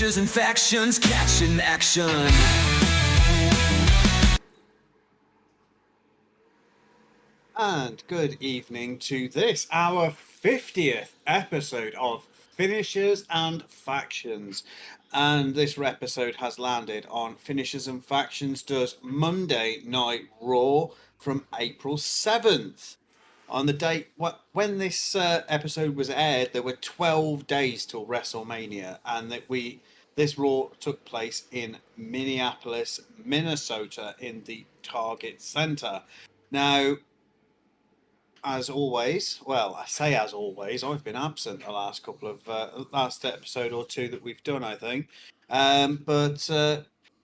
Finishers and factions catching action. And good evening to this, our 50th episode of Finishers and Factions. And this episode has landed on Finishers and Factions does Monday Night Raw from April 7th. On the date when this episode was aired, there were 12 days till WrestleMania, and this Raw took place in Minneapolis, Minnesota, in the Target Center. Now, as always, well, I say as always, I've been absent the last couple of last episode or two that we've done, I think. But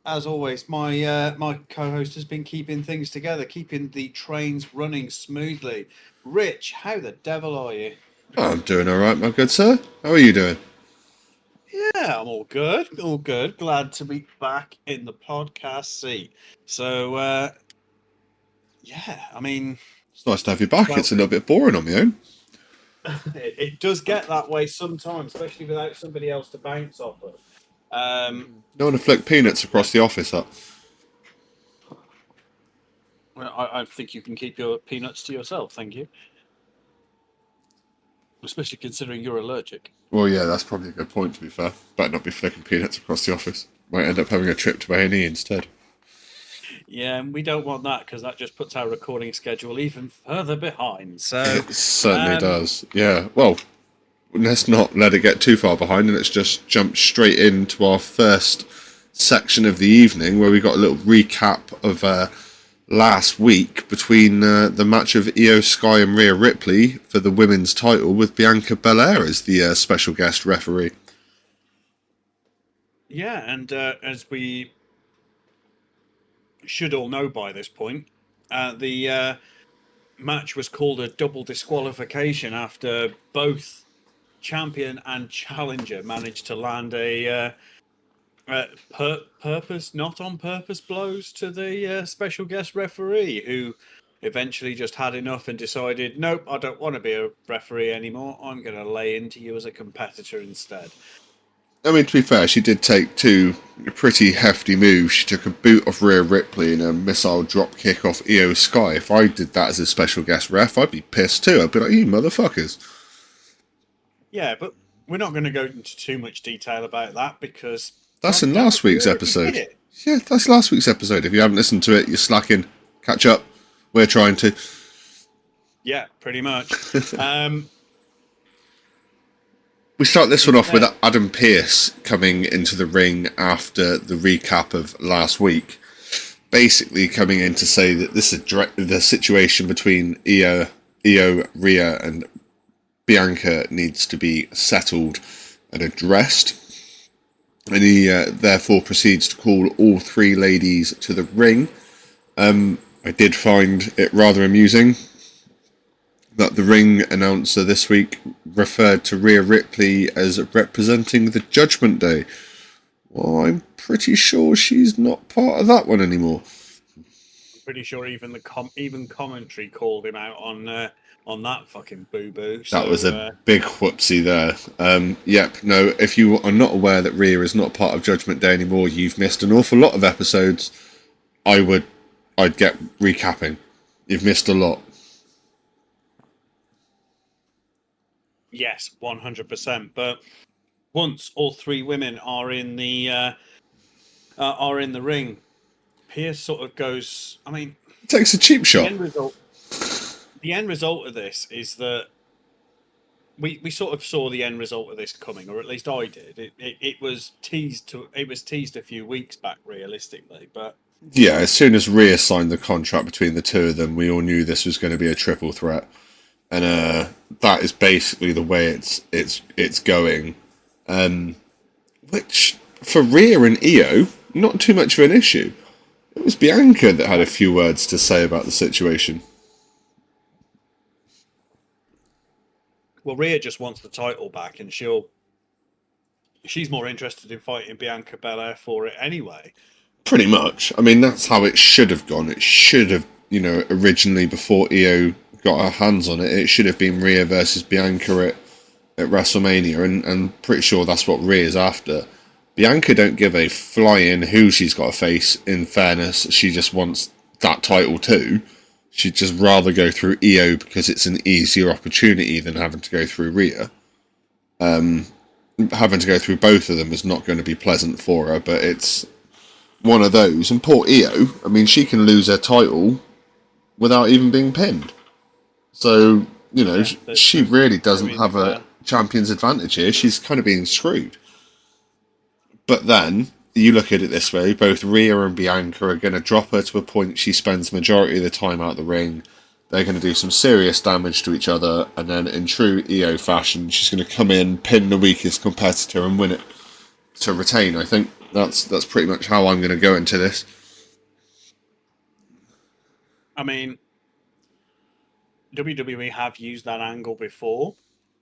as always, my co-host has been keeping things together, keeping the trains running smoothly. Rich, how the devil are you? I'm doing all right, my good sir. How are you doing? Yeah, I'm all good. All good. Glad to be back in the podcast seat. So, yeah, I mean, It's nice to have you back. well, It's a little bit boring on my own. it does get that way sometimes, especially without somebody else to bounce off of. No one to flick peanuts across the office up. Well, I think you can keep your peanuts to yourself, thank you. Especially considering you're allergic. Well, yeah, that's probably a good point, to be fair. Better not be flicking peanuts across the office. Might end up having a trip to A&E instead. Yeah, and we don't want that because that just puts our recording schedule even further behind. So It certainly does. Yeah, well, let's not let it get too far behind, and let's just jump straight into our first section of the evening, where we got a little recap of last week between the match of Io Sky and Rhea Ripley for the women's title, with Bianca Belair as the special guest referee. yeah, and as we should all know by this point, the match was called a double disqualification after both champion and challenger managed to land a not on purpose blows to the special guest referee, who eventually just had enough and decided, nope, I don't want to be a referee anymore. I'm going to lay into you as a competitor instead. I mean, to be fair, she did take two pretty hefty moves. She took a boot off Rhea Ripley and a missile drop kick off Io Sky. If I did that as a special guest ref, I'd be pissed too. I'd be like, you motherfuckers. Yeah, but we're not going to go into too much detail about that because That's in last week's episode. Yeah, that's last week's episode. If you haven't listened to it, you're slacking. Catch up. We're trying to. Yeah, pretty much. We start this one off with Adam Pearce coming into the ring after the recap of last week, basically coming in to say that this is the situation between Io, Rhea, and Bianca needs to be settled and addressed, and he therefore proceeds to call all three ladies to the ring. I did find it rather amusing that the ring announcer this week referred to Rhea Ripley as representing the Judgment Day. Well, I'm pretty sure she's not part of that one anymore. I'm pretty sure even even commentary called him out on that fucking boo-boo. That was a big whoopsie there. Yep, no, if you are not aware that Rhea is not part of Judgment Day anymore, you've missed an awful lot of episodes. I'd get recapping. You've missed a lot. Yes, 100%. But once all three women are in the ring, Pearce sort of goes. I mean, takes a cheap shot. The end result of this is that we sort of saw the end result of this coming, or at least I did. It was teased a few weeks back, realistically, but. Yeah, as soon as Rhea signed the contract between the two of them, we all knew this was going to be a triple threat. And that is basically the way it's going. Which, for Rhea and Io, not too much of an issue. It was Bianca that had a few words to say about the situation. Well, Rhea just wants the title back, and she's more interested in fighting Bianca Belair for it anyway. Pretty much. I mean, that's how it should have gone. It should have, originally, before Io got her hands on it, it should have been Rhea versus Bianca at WrestleMania, and pretty sure that's what Rhea's after. Bianca don't give a flying who she's got to face. In fairness, she just wants that title too. She'd just rather go through Io because it's an easier opportunity than having to go through Rhea. Having to go through both of them is not going to be pleasant for her, but it's one of those. And poor Io, I mean, she can lose her title without even being pinned. So, you know, she really doesn't have a champion's advantage here. She's kind of being screwed. But then, you look at it this way, both Rhea and Bianca are going to drop her to a point she spends majority of the time out the ring. They're going to do some serious damage to each other, and then in true Io fashion, she's going to come in, pin the weakest competitor and win it to retain. I think that's pretty much how I'm going to go into this. I mean, WWE have used that angle before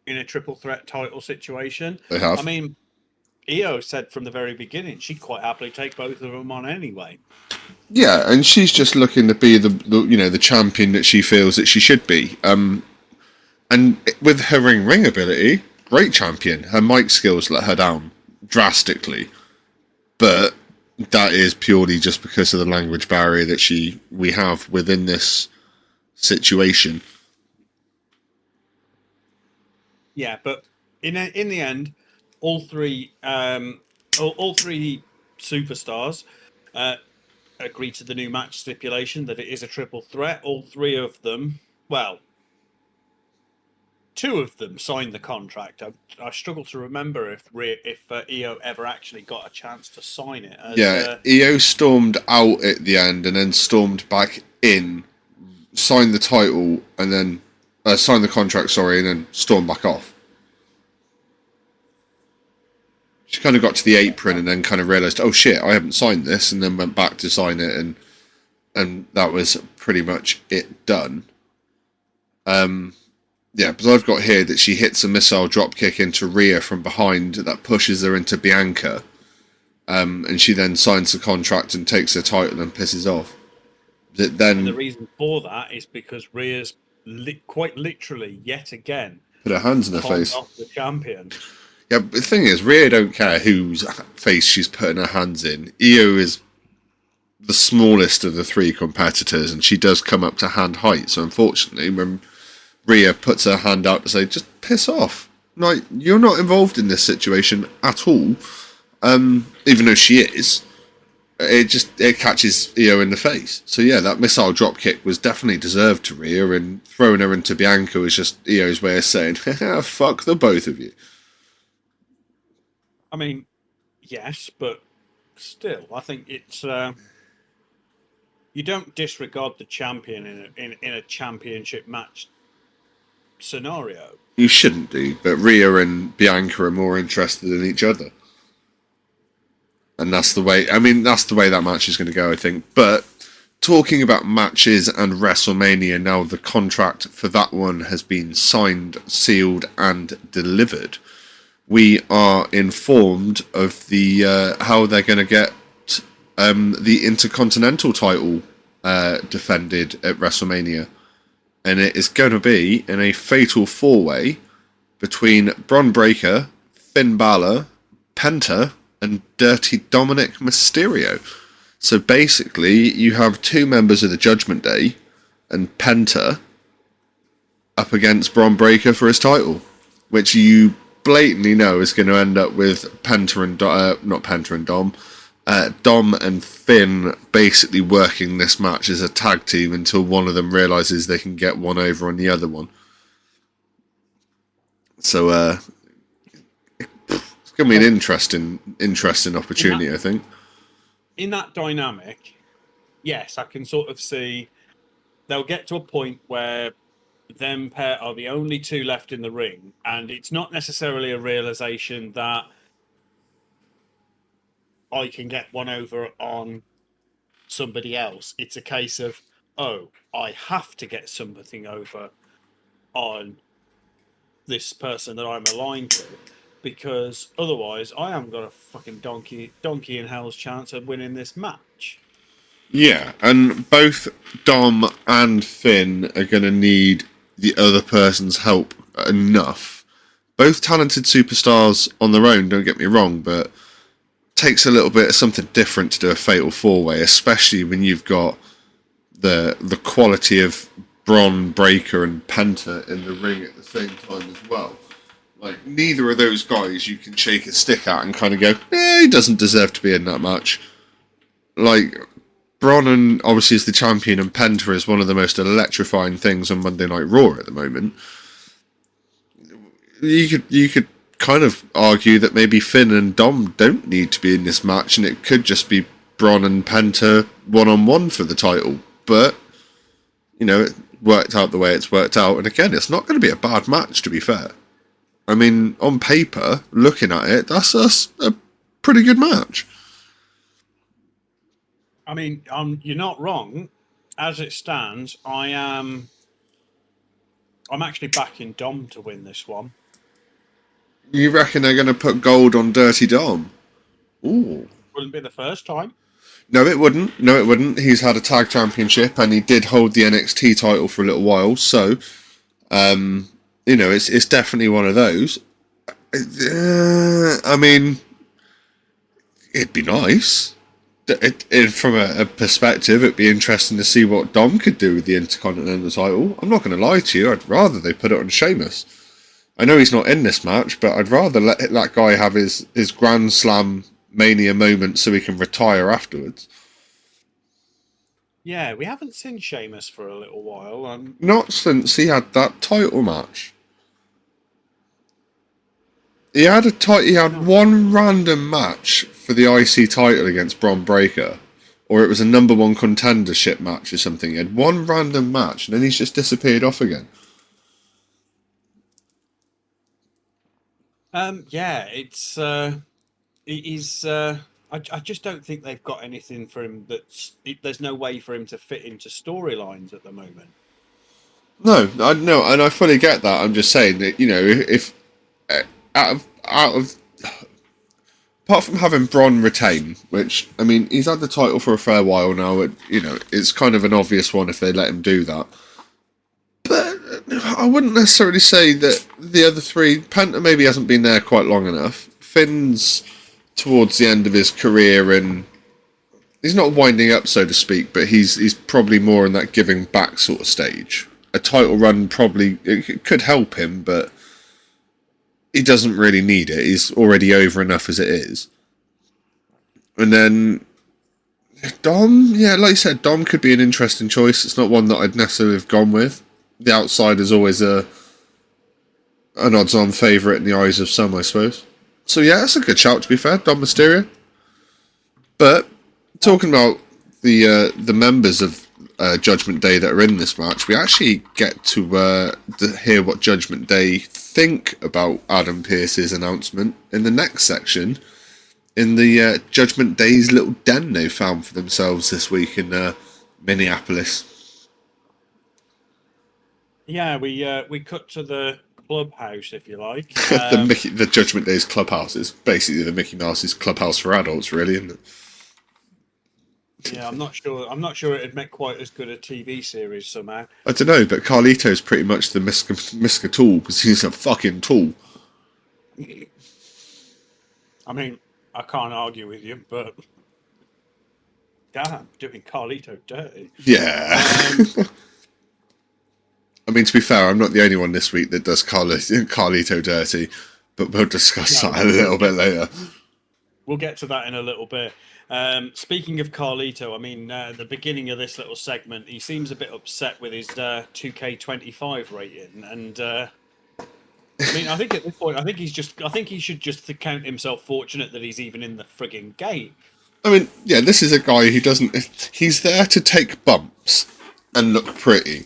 in a triple threat title situation. They have. I mean, Io said from the very beginning she'd quite happily take both of them on anyway. Yeah, and she's just looking to be the champion that she feels that she should be. And with her ring ability, great champion. Her mic skills let her down drastically, but that is purely just because of the language barrier that we have within this situation. Yeah, but in the end, all three superstars agree to the new match stipulation that it is a triple threat. All three of them, well, two of them signed the contract. I struggle to remember if Io ever actually got a chance to sign it. Io stormed out at the end and then stormed back in, signed the title, and then signed the contract, and then stormed back off. She kind of got to the apron and then kind of realised, oh shit, I haven't signed this, and then went back to sign it, and that was pretty much it done. Because I've got here that she hits a missile dropkick into Rhea from behind that pushes her into Bianca, and she then signs the contract and takes her title and pisses off. And the reason for that is because Rhea's quite literally, yet again, put her hands in her face. Off the champion. Yeah, but the thing is, Rhea don't care whose face she's putting her hands in. Io is the smallest of the three competitors, and she does come up to hand height. So unfortunately, when Rhea puts her hand out to say, just piss off. Like, you're not involved in this situation at all. Even though she is, it catches Io in the face. So yeah, that missile dropkick was definitely deserved to Rhea, and throwing her into Bianca was just Io's way of saying, fuck the both of you. I mean, yes, but still, I think it's you don't disregard the champion in a championship match scenario. You shouldn't do, but Rhea and Bianca are more interested in each other, and that's the way. I mean, that's the way that match is going to go, I think. But talking about matches and WrestleMania now, the contract for that one has been signed, sealed, and delivered. We are informed of the how they're going to get the Intercontinental title defended at WrestleMania, and it is going to be in a fatal four-way between Bron Breakker, Finn Balor, Penta, and Dirty Dominic Mysterio. So basically, you have two members of the Judgment Day and Penta up against Bron Breakker for his title, which you blatantly know is going to end up with Penta and not Penta and Dom, Dom and Finn basically working this match as a tag team until one of them realises they can get one over on the other one. So it's going to be an interesting opportunity, I think. In that dynamic, yes, I can sort of see they'll get to a point where them pair are the only two left in the ring, and it's not necessarily a realization that I can get one over on somebody else. It's a case of, oh, I have to get something over on this person that I'm aligned to, because otherwise I haven't got a fucking donkey in hell's chance of winning this match. Yeah, and both Dom and Finn are going to need the other person's help enough. Both talented superstars on their own, don't get me wrong, but takes a little bit of something different to do a fatal four-way, especially when you've got the quality of Bron, Breaker, and Penta in the ring at the same time as well. Like, neither of those guys you can shake a stick at and kind of go, he doesn't deserve to be in that match. Like, Bron obviously is the champion, and Penta is one of the most electrifying things on Monday Night Raw at the moment. You could kind of argue that maybe Finn and Dom don't need to be in this match, and it could just be Bron and Penta one-on-one for the title. But, you know, it worked out the way it's worked out, and again, it's not going to be a bad match, to be fair. I mean, on paper, looking at it, that's a pretty good match. I mean, you're not wrong. As it stands, I'm actually backing Dom to win this one. You reckon they're going to put gold on Dirty Dom? Ooh. Wouldn't be the first time. No, it wouldn't. No, it wouldn't. He's had a tag championship, and he did hold the NXT title for a little while. So, you know, it's definitely one of those. I mean, it'd be nice. From a perspective, it'd be interesting to see what Dom could do with the Intercontinental title. I'm not going to lie to you. I'd rather they put it on Sheamus. I know he's not in this match, but I'd rather let that guy have his Grand Slam Mania moment so he can retire afterwards. Yeah, we haven't seen Sheamus for a little while. Not since he had that title match. He had one random match for the IC title against Bron Breakker, or it was a number one contendership match or something. He had one random match, and then he's just disappeared off again. Yeah, it's I just don't think they've got anything for him. There's no way for him to fit into storylines at the moment. No, and I fully get that. I'm just saying that, you know, if out of apart from having Bron retain, which, I mean, he's had the title for a fair while now. You know, it's kind of an obvious one if they let him do that. But I wouldn't necessarily say that the other three. Penta maybe hasn't been there quite long enough. Finn's towards the end of his career, and he's not winding up, so to speak, but he's probably more in that giving back sort of stage. A title run probably it could help him, but he doesn't really need it. He's already over enough as it is. And then Dom, yeah, like you said, Dom could be an interesting choice. It's not one that I'd necessarily have gone with. The outside is always an odds-on favourite in the eyes of some, I suppose. So yeah, that's a good shout, to be fair, Dom Mysterio. But talking about the members of Judgment Day that are in this match, we actually get to hear what Judgment Day think about Adam Pearce's announcement in the next section, in the Judgment Day's little den they found for themselves this week in Minneapolis. Yeah, we cut to the clubhouse, if you like. The Judgment Day's clubhouse is basically the Mickey Mouse's clubhouse for adults, really, isn't it? Yeah, I'm not sure it'd make quite as good a TV series somehow. I don't know, but Carlito's pretty much the Miska tool, because he's a fucking tool. I mean, I can't argue with you, but damn, doing Carlito dirty. Yeah. I mean, to be fair, I'm not the only one this week that does Carlito dirty, but we'll discuss that a little bit later. We'll get to that in a little bit. Speaking of Carlito, I mean, the beginning of this little segment, he seems a bit upset with his 2K25 rating, and I mean, I think at this point, I think he should just count himself fortunate that he's even in the frigging game. I mean, yeah, this is a guy who doesn't. He's there to take bumps and look pretty.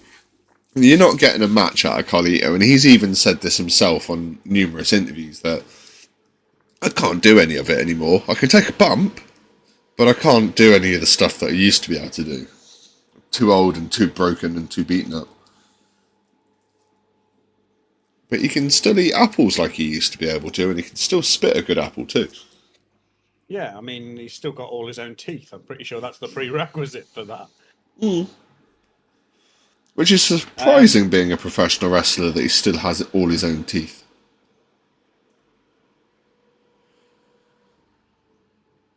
You're not getting a match out of Carlito, and he's even said this himself on numerous interviews that I can't do any of it anymore. I can take a bump, but I can't do any of the stuff that I used to be able to do. I'm too old and too broken and too beaten up. But he can still eat apples like he used to be able to, and he can still spit a good apple too. Yeah, I mean, he's still got all his own teeth. I'm pretty sure that's the prerequisite for that. Mm. Which is surprising, being a professional wrestler, that he still has all his own teeth.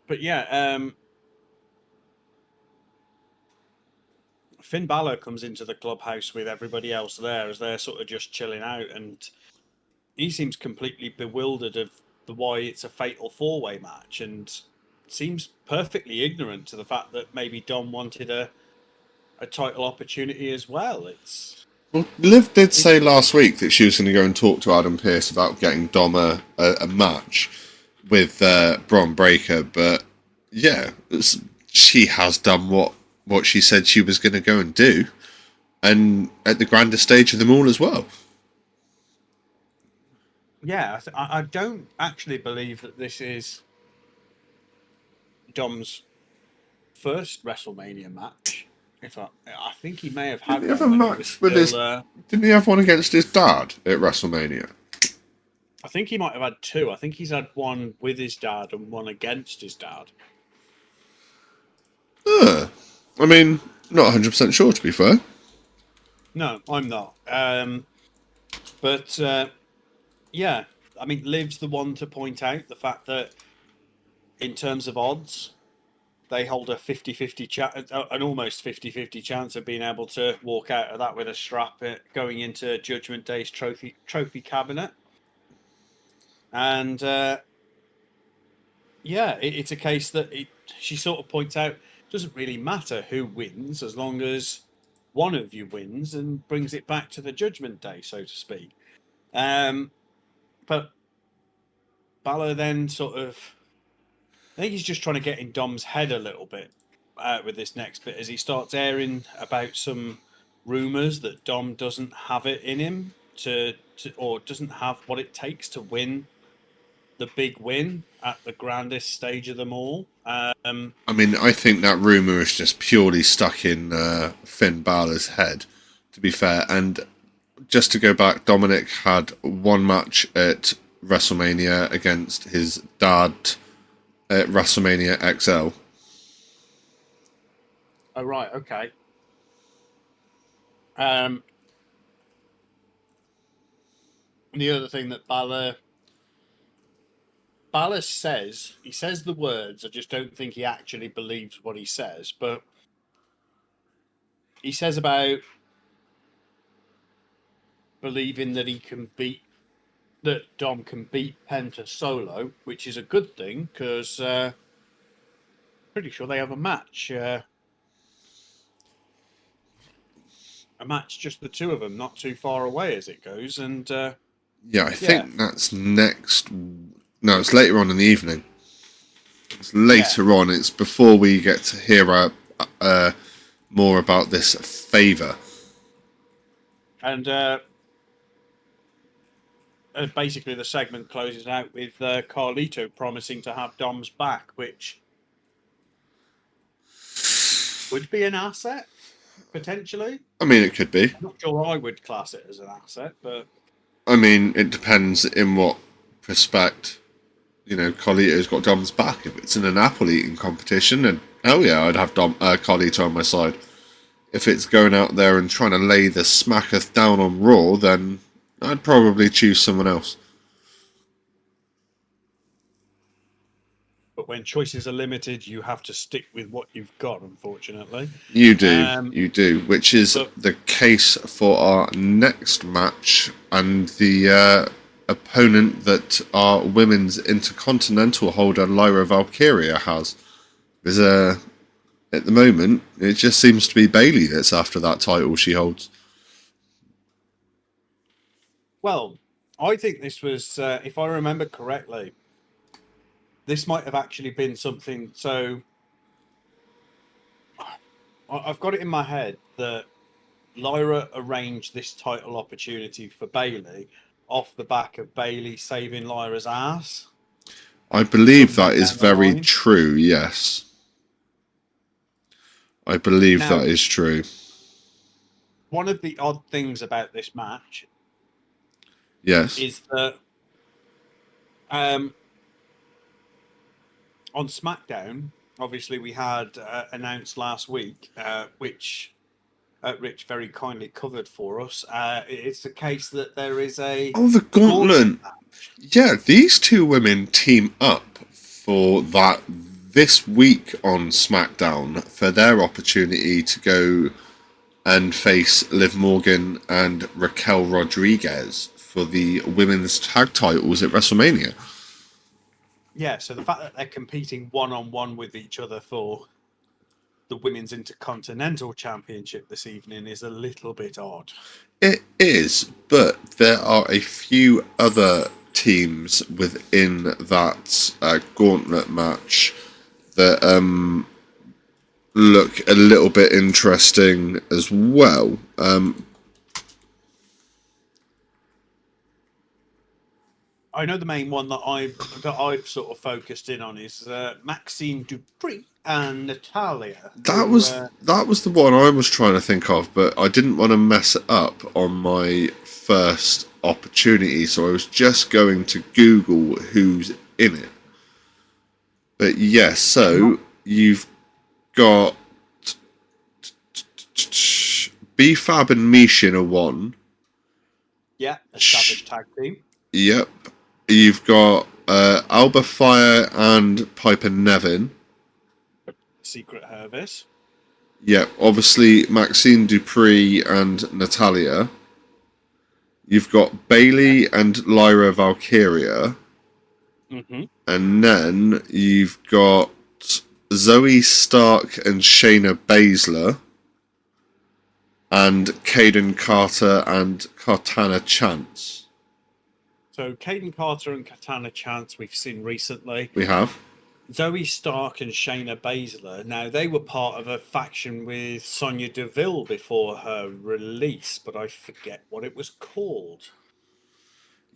But yeah, Finn Balor comes into the clubhouse with everybody else there as they're sort of just chilling out, and he seems completely bewildered of the why it's a fatal four-way match, and seems perfectly ignorant to the fact that maybe Dom wanted a title opportunity as well. Well, Liv did say last week that she was going to go and talk to Adam Pearce about getting Dom a match with Bron Breakker, but yeah, she has done what she said she was going to go and do, and at the grandest stage of them all as well. Yeah, I don't actually believe that this is Dom's first WrestleMania match. I think he may have had Didn't he have one a when he was match with his? still. Didn't he have one against his dad at WrestleMania? I think he might have had two. I think he's had one with his dad and one against his dad. I mean, not 100% sure to be fair. No, I'm not. But yeah, I mean, Liv's the one to point out the fact that in terms of odds, they hold a 50-50 chance, an almost 50-50 chance of being able to walk out of that with a strap going into Judgment Day's trophy cabinet. And yeah, it's a case that she sort of points out, it doesn't really matter who wins as long as one of you wins and brings it back to the Judgment Day, so to speak. But Balor then sort of, I think he's just trying to get in Dom's head a little bit with this next bit as he starts airing about some rumors that Dom doesn't have it in him or doesn't have what it takes to win the big win at the grandest stage of them all. I mean, I think that rumor is just purely stuck in Finn Balor's head, to be fair. And just to go back, Dominic had one match at WrestleMania against his dad at WrestleMania XL. Oh, right, okay. The other thing that Balor says, he says the words, I just don't think he actually believes what he says, but he says about believing that Dom can beat Penta solo, which is a good thing because pretty sure they have a match. A match, just the two of them, not too far away as it goes. And I think that's next. No, it's later on in the evening. It's later on. It's before we get to hear more about this favour. And basically, the segment closes out with Carlito promising to have Dom's back, which would be an asset, potentially. I mean, it could be. I'm not sure I would class it as an asset, but... I mean, it depends in what respect, Carlito's got Dom's back. If it's in an apple eating competition, then hell yeah, I'd have Carlito on my side. If it's going out there and trying to lay the smacketh down on Raw, then I'd probably choose someone else. But when choices are limited, you have to stick with what you've got, unfortunately. You do, which is the case for our next match and the opponent that our women's intercontinental holder Lyra Valkyria has. Because at the moment, it just seems to be Bayley that's after that title she holds. Well, I think this was, if I remember correctly, this might have actually been something. So I've got it in my head that Lyra arranged this title opportunity for Bayley off the back of Bayley saving Lyra's ass. I believe that is very true, yes. I believe that is true. One of the odd things about this match is that on SmackDown, obviously we had announced last week, which Rich very kindly covered for us. It's the case that there is a... Oh, the Gauntlet! Yeah, these two women team up for this week on SmackDown for their opportunity to go and face Liv Morgan and Raquel Rodriguez for the women's tag titles at WrestleMania. Yeah, so the fact that they're competing one-on-one with each other for the Women's Intercontinental Championship this evening is a little bit odd. It is, but there are a few other teams within that gauntlet match that look a little bit interesting as well. I know the main one that I've sort of focused in on is Maxine Dupree and Natalia. That was the one I was trying to think of, but I didn't want to mess it up on my first opportunity, so I was just going to Google who's in it. But yes, so you've got B-Fab and Mishin are one. Yeah, established tag team. Yep. You've got Alba Fire and Piper Nevin. Secret Hervis. Yep. Obviously, Maxine Dupree and Natalia. You've got Bailey and Lyra Valkyria. Mm-hmm. And then you've got Zoe Stark and Shayna Baszler. And Caden Carter and Katana Chance. So Caden Carter and Katana Chance we've seen recently. We have. Zoe Stark and Shayna Baszler. Now, they were part of a faction with Sonya Deville before her release, but I forget what it was called.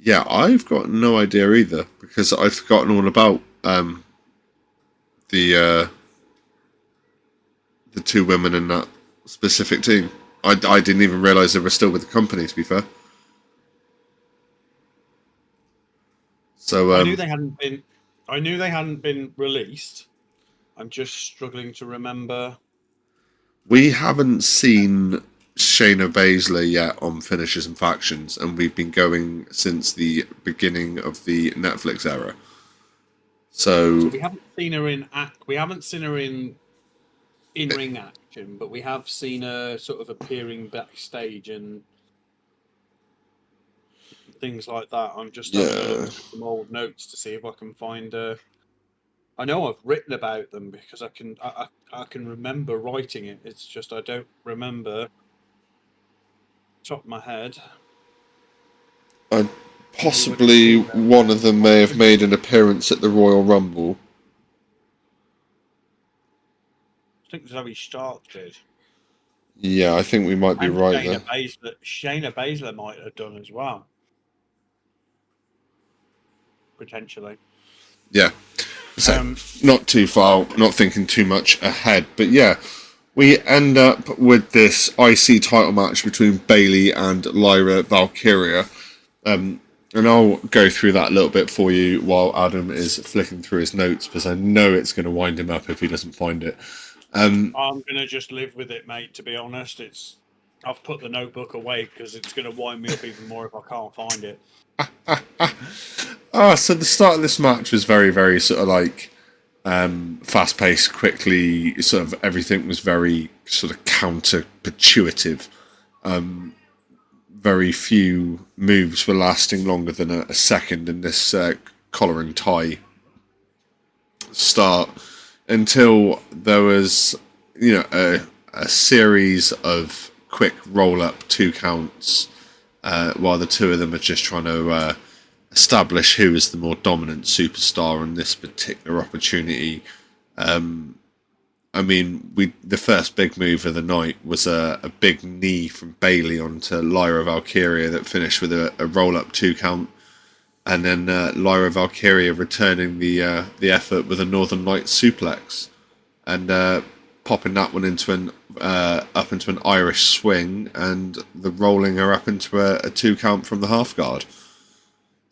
Yeah, I've got no idea either, because I've forgotten all about the two women in that specific team. I didn't even realise they were still with the company, to be fair. So I knew they hadn't been released. I'm just struggling to remember. We haven't seen Shayna Baszler yet on Finishers and Factions, and we've been going since the beginning of the Netflix era. So we haven't seen her in in-ring action, but we have seen her sort of appearing backstage and things like that. I'm just having a look at some old notes to see if I can find. I know I've written about them because I can remember writing it. It's just I don't remember top of my head. Possibly one of them may have made an appearance at the Royal Rumble. I think Zoe Stark did. Yeah, I think we might be right there. Shayna Baszler might have done as well. Potentially. Yeah. So, not too far, not thinking too much ahead. But yeah, we end up with this IC title match between Bailey and Lyra Valkyria. And I'll go through that a little bit for you while Adam is flicking through his notes, because I know it's going to wind him up if he doesn't find it. I'm going to just live with it, mate, to be honest. I've put the notebook away because it's going to wind me up even more if I can't find it. So the start of this match was very, very sort of like fast-paced, quickly, sort of everything was very sort of counter-pituitive. Very few moves were lasting longer than a second in this collar and tie start, until there was, a series of quick roll-up 2 counts, while the two of them are just trying to establish who is the more dominant superstar in this particular opportunity. The first big move of the night was a big knee from Bailey onto Lyra Valkyria that finished with a roll-up 2 count, and then Lyra Valkyria returning the effort with a Northern Lights suplex, and popping that one into up into an Irish swing, and the rolling her up into a 2 count from the half guard.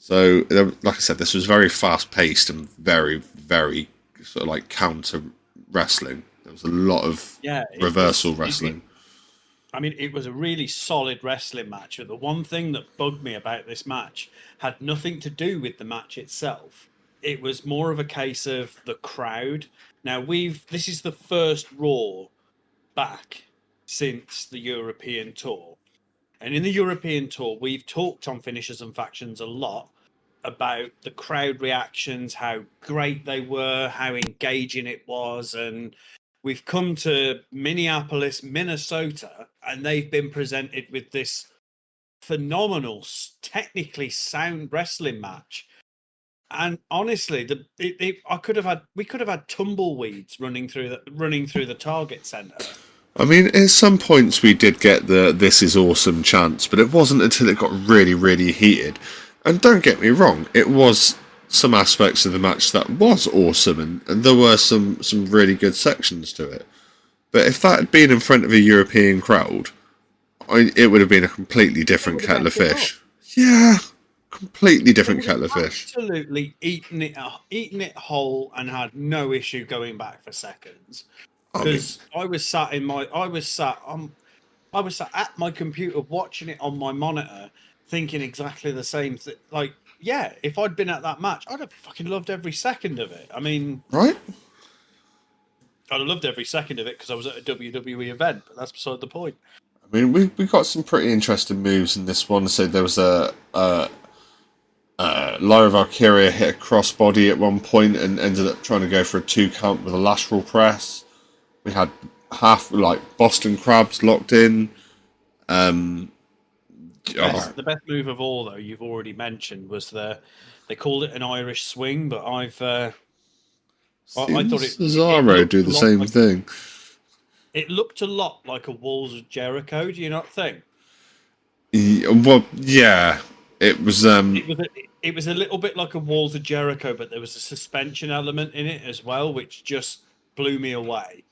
So, like I said, this was very fast-paced and very, very sort of like counter wrestling. There was a lot of reversal wrestling. It was a really solid wrestling match. But the one thing that bugged me about this match had nothing to do with the match itself. it was more of a case of the crowd. Now this is the first Raw back since the European tour. And in the European tour, we've talked on Finishers and Factions a lot about the crowd reactions, how great they were, how engaging it was. And we've come to Minneapolis, Minnesota, and they've been presented with this phenomenal, technically sound wrestling match. And honestly, we could have had tumbleweeds running through the Target Center. I mean, at some points we did get the "this is awesome" chants, but it wasn't until it got really, really heated. And don't get me wrong, it was some aspects of the match that was awesome, and there were some really good sections to it. But if that had been in front of a European crowd, it would have been a completely different kettle of fish. Yeah, completely different kettle of fish. Absolutely eaten it whole, and had no issue going back for seconds. Because I was sat at my computer watching it on my monitor, thinking exactly the same thing. Like, yeah, if I'd been at that match, I'd have fucking loved every second of it. I mean, right? I'd have loved every second of it because I was at a WWE event, but that's beside the point. I mean, we got some pretty interesting moves in this one. So there was a Lyra Valkyria hit a crossbody at one point and ended up trying to go for a 2 count with a lateral press. We had Boston Crabs locked in. The best move of all, though, you've already mentioned, was they called it an Irish swing, but I thought Cesaro do the same thing. It looked a lot like a Walls of Jericho. Do you not think? Well, yeah, it was. It was a little bit like a Walls of Jericho, but there was a suspension element in it as well, which just blew me away.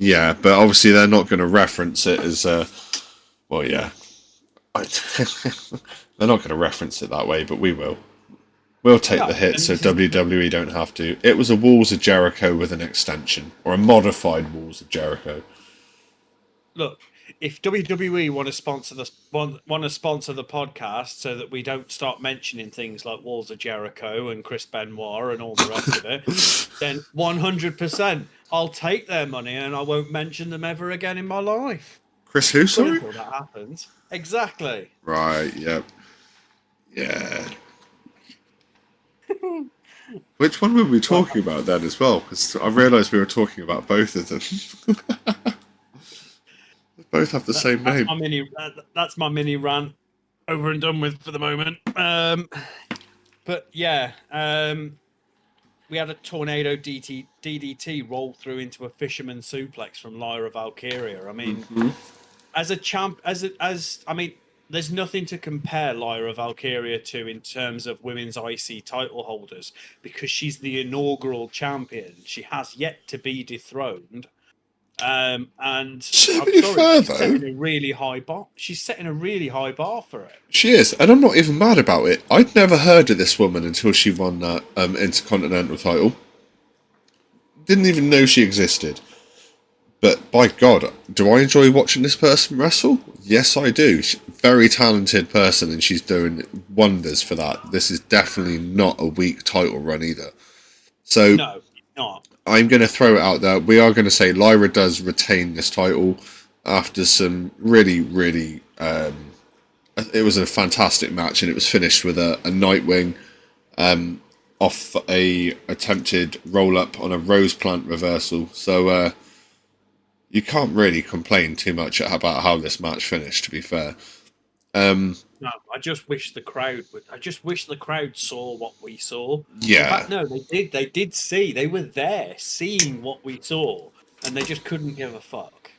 Yeah, but obviously they're not going to reference it as well, yeah. They're not going to reference it that way, but we will. We'll take the hit so WWE don't have to. It was a Walls of Jericho with an extension, or a modified Walls of Jericho. Look, if WWE want to sponsor the podcast so that we don't start mentioning things like Walls of Jericho and Chris Benoit and all the rest of it, then 100% I'll take their money and I won't mention them ever again in my life. Chris who, sorry? Until that happens. Exactly. Right, yep. Yeah. Which one were we talking about then as well? Because I realised we were talking about both of them. They both have the same name. That's my mini rant over and done with for the moment. But yeah, we had a tornado DDT roll through into a fisherman suplex from Lyra Valkyria. I mean, as a champ, I mean, there's nothing to compare Lyra Valkyria to in terms of women's IC title holders because she's the inaugural champion. She has yet to be dethroned. And she's setting a really high bar. She's setting a really high bar for it. She is, and I'm not even mad about it. I'd never heard of this woman until she won that Intercontinental title. Didn't even know she existed. But by God, do I enjoy watching this person wrestle? Yes, I do. She's a very talented person, and she's doing wonders for that. This is definitely not a weak title run either. So no, it's not. I'm going to throw it out there. We are going to say Lyra does retain this title after some really, really... it was a fantastic match, and it was finished with a Nightwing off a attempted roll-up on a Rose Plant reversal. So you can't really complain too much about how this match finished, to be fair. No, I just wish the crowd would. I just wish the crowd saw what we saw. Yeah. In fact, no, they did. They did see. They were there, seeing what we saw, and they just couldn't give a fuck.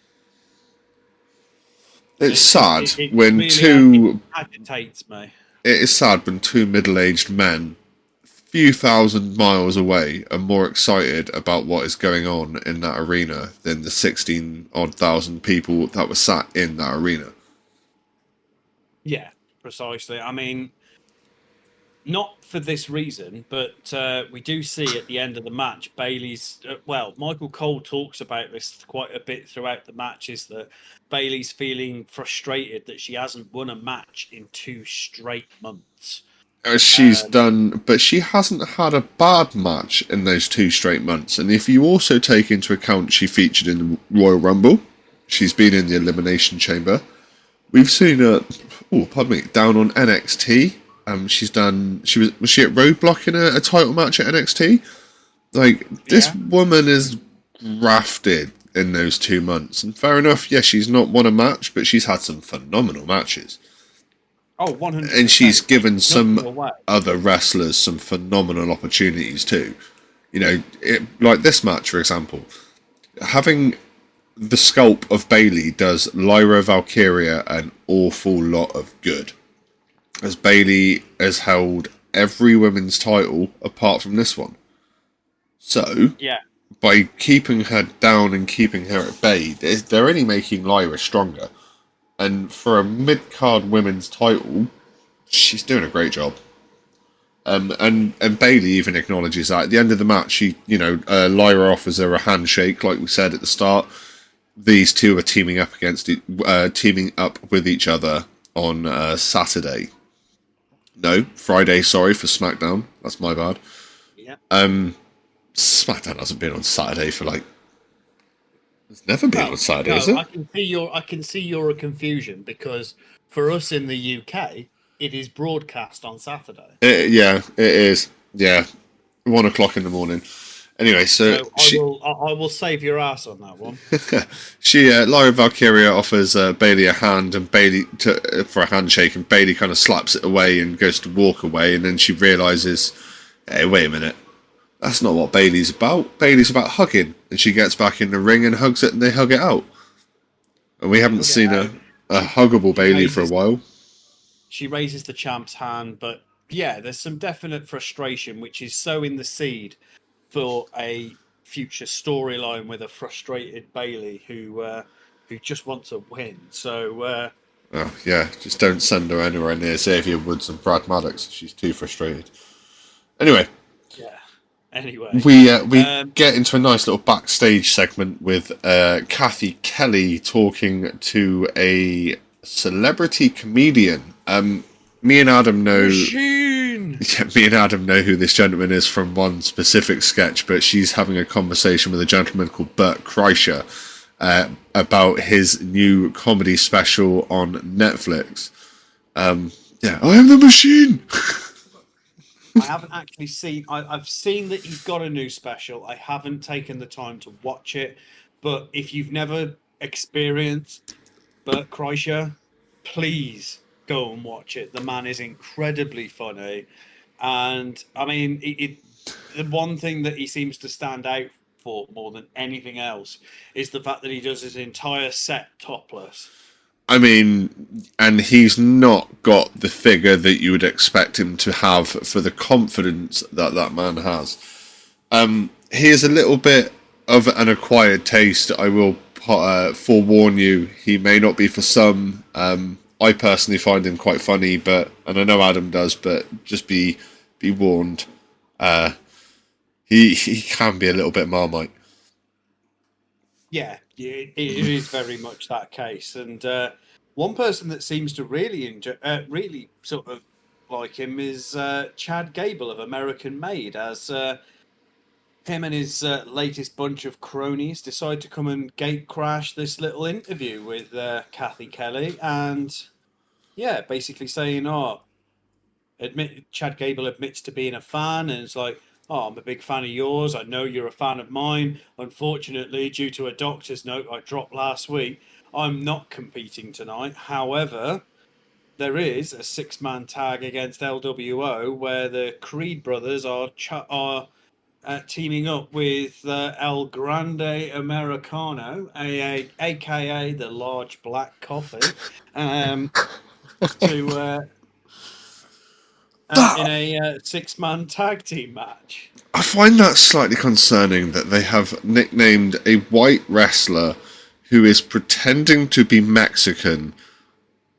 It's sad when really two. Agitates me. It is sad when two middle-aged men, few thousand miles away, are more excited about what is going on in that arena than the 16-odd thousand people that were sat in that arena. Yeah, precisely. I mean, not for this reason, but we do see at the end of the match, Bayley's... Michael Cole talks about this quite a bit throughout the match, is that Bayley's feeling frustrated that she hasn't won a match in 2 straight months. She's done, but she hasn't had a bad match in those 2 straight months. And if you also take into account she featured in the Royal Rumble, she's been in the Elimination Chamber. We've seen her, down on NXT. She's done. Was she at Roadblock in a title match at NXT? Like, this woman is grafted in those 2 months. And fair enough, yeah, she's not won a match, but she's had some phenomenal matches. Oh, 100%. And she's given some Nothing away. other wrestlers some phenomenal opportunities too. You know, like this match, for example. Having the sculpt of Bayley does Lyra Valkyria an awful lot of good, as Bayley has held every women's title apart from this one. So, Yeah. by keeping her down and keeping her at bay, they're only making Lyra stronger. And for a mid-card women's title, she's doing a great job. And Bayley even acknowledges that at the end of the match, Lyra offers her a handshake, like we said at the start. These two are teaming up with each other on Saturday. No, Friday. Sorry for SmackDown. That's my bad. Yeah. SmackDown hasn't been on Saturday for it's never been on Saturday, is it? I can see your confusion, because for us in the UK, it is broadcast on Saturday. It is. Yeah, 1 o'clock in the morning. Anyway, so I will save your ass on that one. Lyra Valkyria offers Bayley a hand and for a handshake, and Bayley kind of slaps it away and goes to walk away, and then she realizes, hey, wait a minute. That's not what Bayley's about. Bayley's about hugging. And she gets back in the ring and hugs it, and they hug it out. And we haven't seen a huggable Bayley for a while. She raises the champ's hand, but yeah, there's some definite frustration, which is sowing the seed for a future storyline with a frustrated Bayley who just wants to win. So, just don't send her anywhere near Xavier Woods and Brad Maddox. She's too frustrated. Anyway. Anyway, we get into a nice little backstage segment with Kathy Kelly talking to a celebrity comedian. Me and Adam know. Me and Adam know who this gentleman is from one specific sketch, but she's having a conversation with a gentleman called Bert Kreischer about his new comedy special on Netflix. I am the machine. I haven't actually seen. I've seen that he's got a new special. I haven't taken the time to watch it. But if you've never experienced Bert Kreischer, please go and watch it. The man is incredibly funny, and I mean, the one thing that he seems to stand out for more than anything else is the fact that he does his entire set topless. I mean, and he's not got the figure that you would expect him to have for the confidence that man has. He is a little bit of an acquired taste. I will forewarn you, he may not be for some. I personally find him quite funny, and I know Adam does, but just be warned. He can be a little bit Marmite. Yeah, it is very much that case. And one person that seems to really really sort of like him is Chad Gable of American Made, as him and his latest bunch of cronies decide to come and gate crash this little interview with Kathy Kelly, and basically saying, Chad Gable admits to being a fan, and it's like, I'm a big fan of yours. I know you're a fan of mine. Unfortunately, due to a doctor's note I dropped last week, I'm not competing tonight. However, there is a 6-man tag against LWO where the Creed brothers are teaming up with El Grande Americano, aka the Large Black Coffee, in a 6-man tag team match. I find that slightly concerning that they have nicknamed a white wrestler who is pretending to be Mexican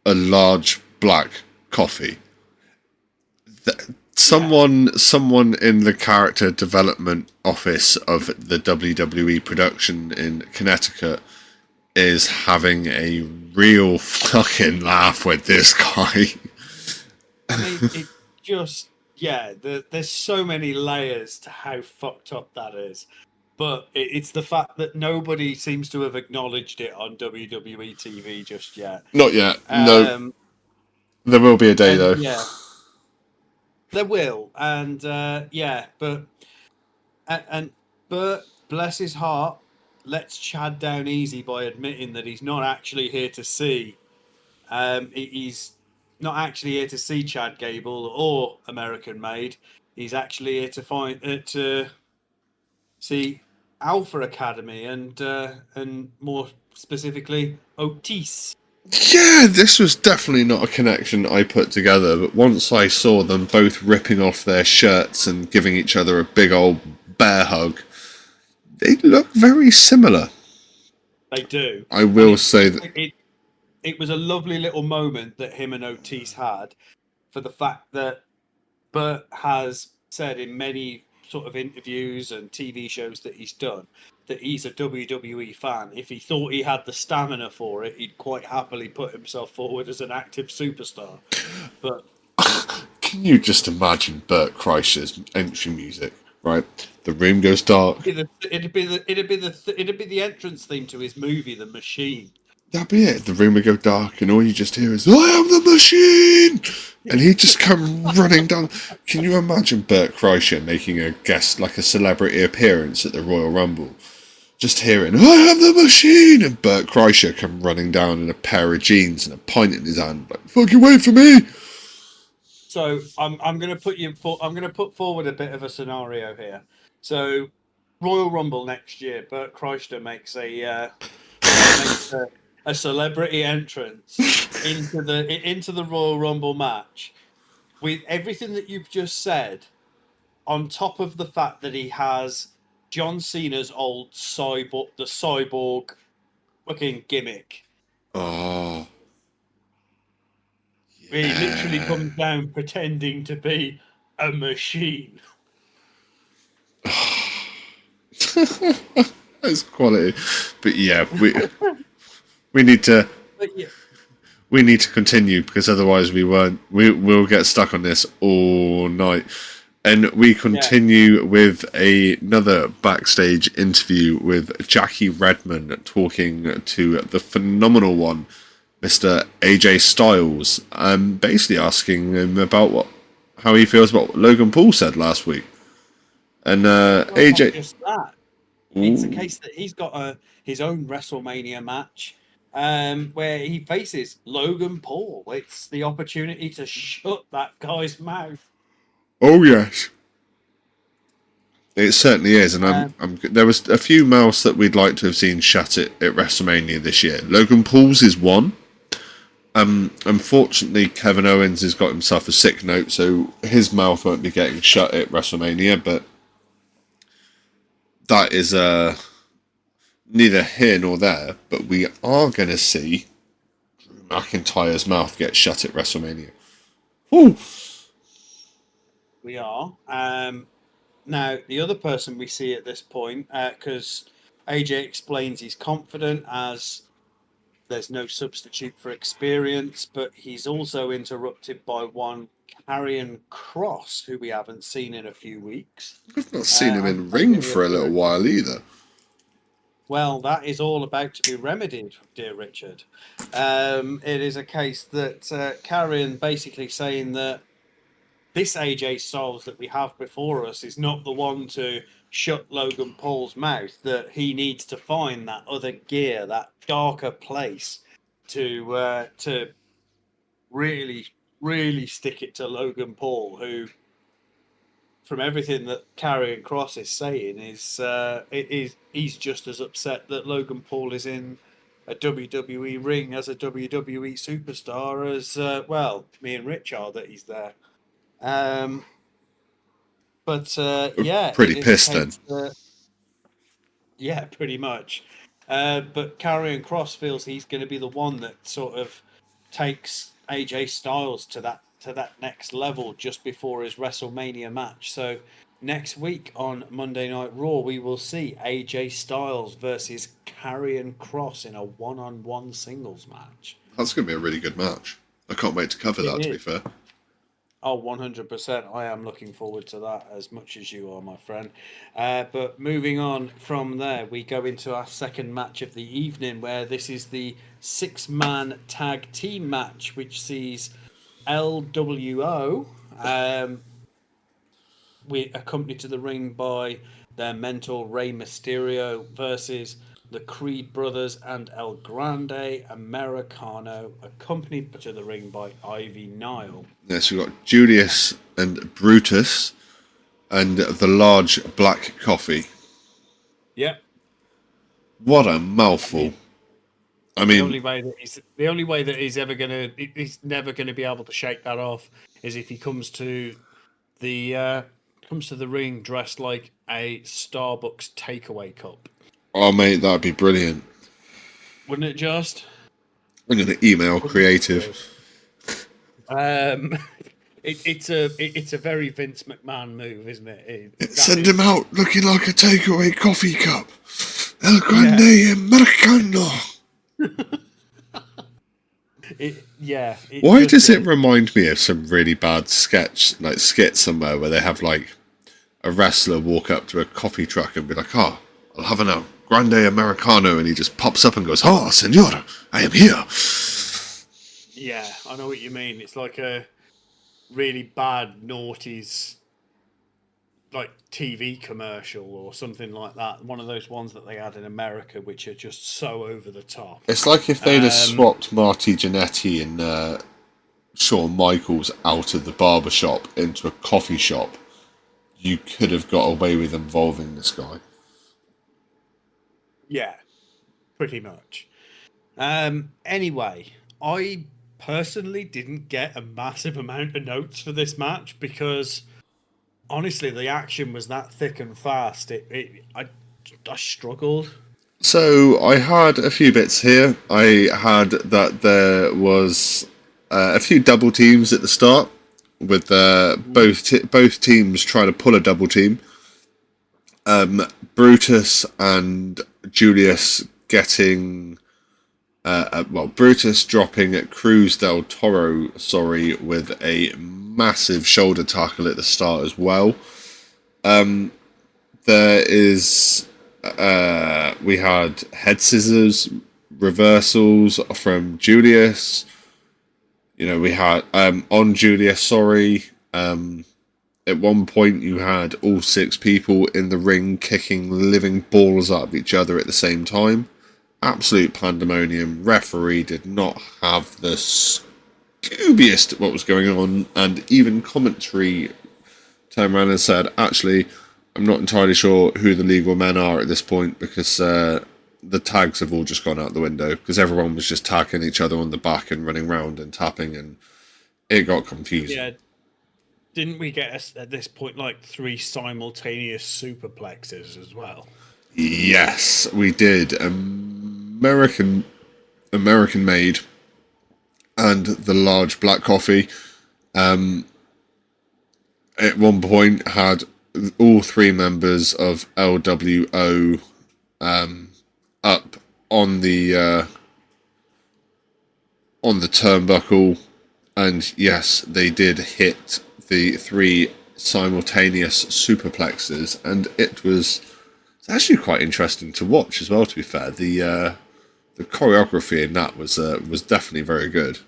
a Large Black Coffee. Someone in the character development office of the WWE production in Connecticut is having a real fucking laugh with this guy. I mean, just yeah. There's so many layers to how fucked up that is, but it's the fact that nobody seems to have acknowledged it on WWE TV just yet. Not yet. No, Um, there will be a day and though. yeah, there will, and yeah, but and Bert, bless his heart, lets Chad down easy by admitting that he's not actually here to see. He's not actually here to see Chad Gable or American Made. He's actually here to find to see Alpha Academy and more specifically Otis. Yeah, this was definitely not a connection I put together, but once I saw them both ripping off their shirts and giving each other a big old bear hug, they look very similar. They do. I will say that. It was a lovely little moment that him and Otis had, for the fact that Bert has said in many sort of interviews and TV shows that he's done that he's a WWE fan. If he thought he had the stamina for it, he'd quite happily put himself forward as an active superstar. But Can you just imagine Bert Kreischer's entry music? Right, the room goes dark. it'd be the entrance theme to his movie, The Machine. That'd be it. The room would go dark, and all you just hear is "I am the machine," and he'd just come running down. Can you imagine Bert Kreischer making a guest, like a celebrity appearance at the Royal Rumble? Just hearing "I am the machine," and Bert Kreischer come running down in a pair of jeans and a pint in his hand, like "Fucking wait for me." So I'm going to put forward a bit of a scenario here. So Royal Rumble next year, Bert Kreischer makes a celebrity entrance into the Royal Rumble match with everything that you've just said, on top of the fact that he has John Cena's old cyborg fucking gimmick. Oh, He literally comes down pretending to be a machine. that's quality. But yeah, we need to. But yeah, We need to continue because otherwise we'll get stuck on this all night. And we continue with another backstage interview with Jackie Redmond talking to the phenomenal one, Mr. AJ Styles, basically asking him about how he feels about what Logan Paul said last week. And AJ, not just that. It's a case that he's got his own WrestleMania match where he faces Logan Paul. It's the opportunity to shut that guy's mouth. oh yes, it certainly is. And there was a few mouths that we'd like to have seen shut at WrestleMania this year. Logan Paul's is one. Unfortunately, Kevin Owens has got himself a sick note, so his mouth won't be getting shut at WrestleMania. But that is neither here nor there. But we are going to see Drew McIntyre's mouth get shut at WrestleMania. Woo! We are. Now, the other person we see at this point, because AJ explains he's confident as there's no substitute for experience, but he's also interrupted by one Karrion Kross, who we haven't seen in a few weeks. I've not seen him in ring for a little while either. Well, that is all about to be remedied, dear Richard. It is a case that Karrion basically saying that this AJ Styles that we have before us is not the one to shut Logan Paul's mouth, that he needs to find that other gear, that darker place to really, really stick it to Logan Paul, who, from everything that Karrion Kross is saying, he's just as upset that Logan Paul is in a WWE ring as a WWE superstar as me and Rich are that he's there. Yeah, pretty pissed then. Yeah, pretty much. But Karrion Kross feels he's going to be the one that sort of takes AJ Styles to that next level just before his WrestleMania match. So next week on Monday Night Raw, we will see AJ Styles versus Karrion Kross in a one-on-one singles match. That's going to be a really good match. I can't wait to cover that, to be fair. Oh, 100%. I am looking forward to that as much as you are, my friend. But moving on from there, we go into our second match of the evening, where this is the six-man tag team match, which sees LWO, we accompanied to the ring by their mentor Rey Mysterio versus the Creed brothers and El Grande Americano, accompanied to the ring by Ivy Nile. Yes, we've got Julius and Brutus and the large black coffee. Yep. What a mouthful. I mean, The only way that he's never gonna be able to shake that off is if he comes to the ring dressed like a Starbucks takeaway cup. oh mate, that'd be brilliant. Wouldn't it just? I'm going to email creative. It's a very Vince McMahon move, isn't it? Send him out looking like a takeaway coffee cup. El Grande Americano. Why does it remind me of some really bad skit somewhere where they have like a wrestler walk up to a coffee truck and be like, "Oh, I'll have an Grande Americano," and he just pops up and goes, "Oh, senor, I am here." Yeah, I know what you mean. It's like a really bad noughties like TV commercial or something like that. One of those ones that they had in America, which are just so over the top. It's like if they'd have swapped Marty Jannetty and Shawn Michaels out of the barbershop into a coffee shop. You could have got away with involving this guy. Yeah, pretty much. Anyway, I personally didn't get a massive amount of notes for this match because honestly, the action was that thick and fast. I struggled. So I had a few bits here. I had that there was a few double teams at the start, with both teams trying to pull a double team. Brutus and Julius getting Brutus dropping at Cruz del Toro, with a massive shoulder tackle at the start as well. There is we had head scissors reversals from Julius. You know, we had on Julius, at one point you had all six people in the ring kicking living balls out of each other at the same time. Absolute pandemonium. Referee did not have the scoobiest what was going on, and even commentary turned around and said, actually, I'm not entirely sure who the legal men are at this point, because the tags have all just gone out the window, because everyone was just tagging each other on the back and running around and tapping, and it got confusing. Yeah. Didn't we get at this point like 3 simultaneous superplexes as well? Yes, we did. American made, and the large black coffee. At one point, had all 3 members of LWO up on the turnbuckle, and yes, they did hit the 3 simultaneous superplexes, and it's actually quite interesting to watch as well. To be fair, the choreography in that was definitely very good.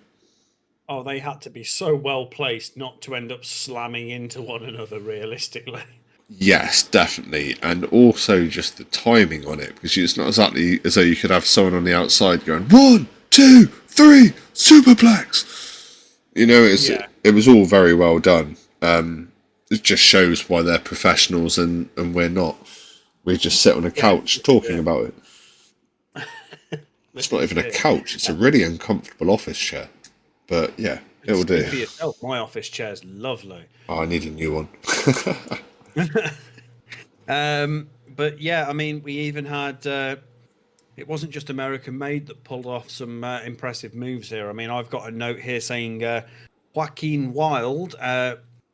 Oh, they had to be so well placed not to end up slamming into one another realistically. Yes, definitely, and also just the timing on it, because it's not exactly as though you could have someone on the outside going 1, 2, 3 superplex. You know, it was all very well done. It just shows why they're professionals and we're not. We just sit on a couch talking about it. It's not even a couch. It's a really uncomfortable office chair. But yeah, it will do. For yourself, my office chair's lovely. Oh, I need a new one. But yeah, I mean, we even had. It wasn't just American Made that pulled off some impressive moves here. I mean, I've got a note here saying Joaquin Wilde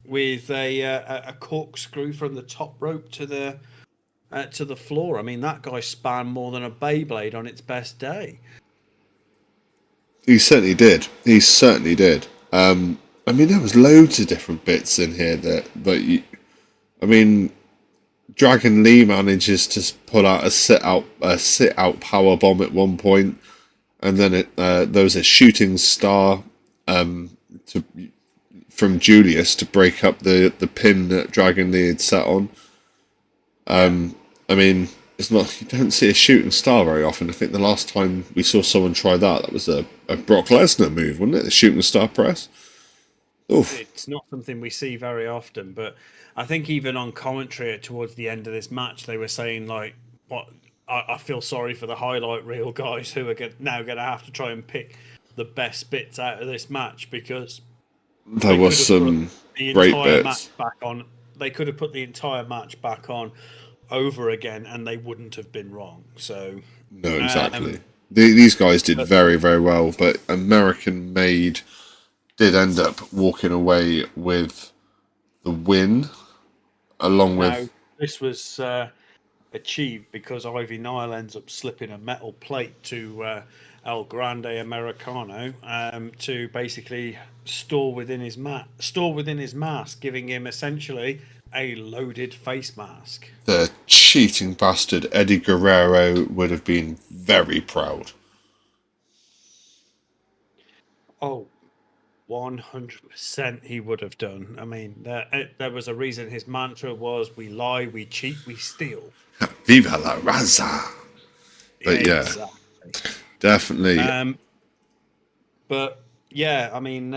with a corkscrew from the top rope to the floor. I mean, that guy spanned more than a Beyblade on its best day. He certainly did. And I mean, there was loads of different bits in here I mean, Dragon Lee manages to pull out a sit out power bomb at one point, and then there was a shooting star to from Julius to break up the pin that Dragon Lee had set on. I mean, it's not, you don't see a shooting star very often. I think the last time we saw someone try that was a Brock Lesnar move, wasn't it? The shooting star press. Oof. It's not something we see very often, but I think even on commentary towards the end of this match, they were saying like, "What? I feel sorry for the highlight reel guys who are now going to have to try and pick the best bits out of this match because There was some great bits. Match back on. They could have put the entire match back on over again, and they wouldn't have been wrong." So no, exactly. These guys did very, very well, but American Made did end up walking away with the win, along with. This was achieved because Ivy Nile ends up slipping a metal plate to El Grande Americano to basically store within his mask, giving him essentially a loaded face mask. The cheating bastard Eddie Guerrero would have been very proud. Oh, 100% he would have done. I mean, there was a reason his mantra was, "We lie, we cheat, we steal." Viva la raza! But yeah, exactly. Definitely. But yeah, I mean,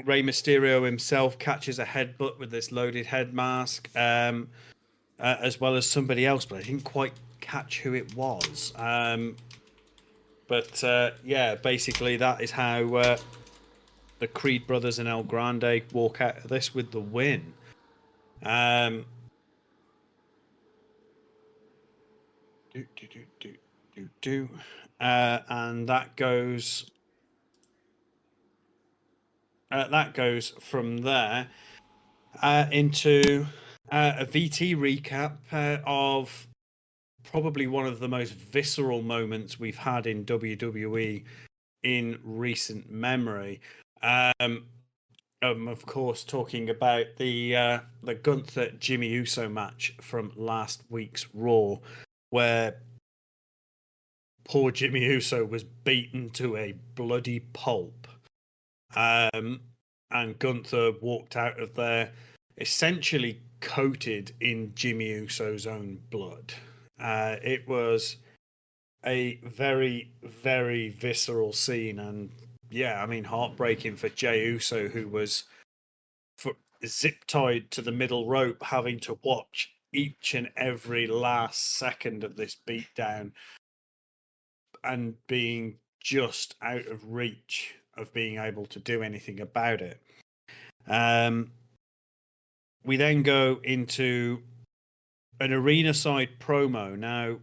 Rey Mysterio himself catches a headbutt with this loaded head mask, as well as somebody else, but I didn't quite catch who it was. But yeah, basically that is how the Creed brothers and El Grande walk out of this with the win. And that goes from there into a VT recap of probably one of the most visceral moments we've had in WWE in recent memory. Of course, talking about the Gunther Jimmy Uso match from last week's Raw, where poor Jimmy Uso was beaten to a bloody pulp, and Gunther walked out of there essentially coated in Jimmy Uso's own blood. It was a very, very visceral scene, and yeah, I mean, heartbreaking for Jey Uso, who was zip tied to the middle rope, having to watch each and every last second of this beatdown and being just out of reach of being able to do anything about it. We then go into an arena side promo. Now,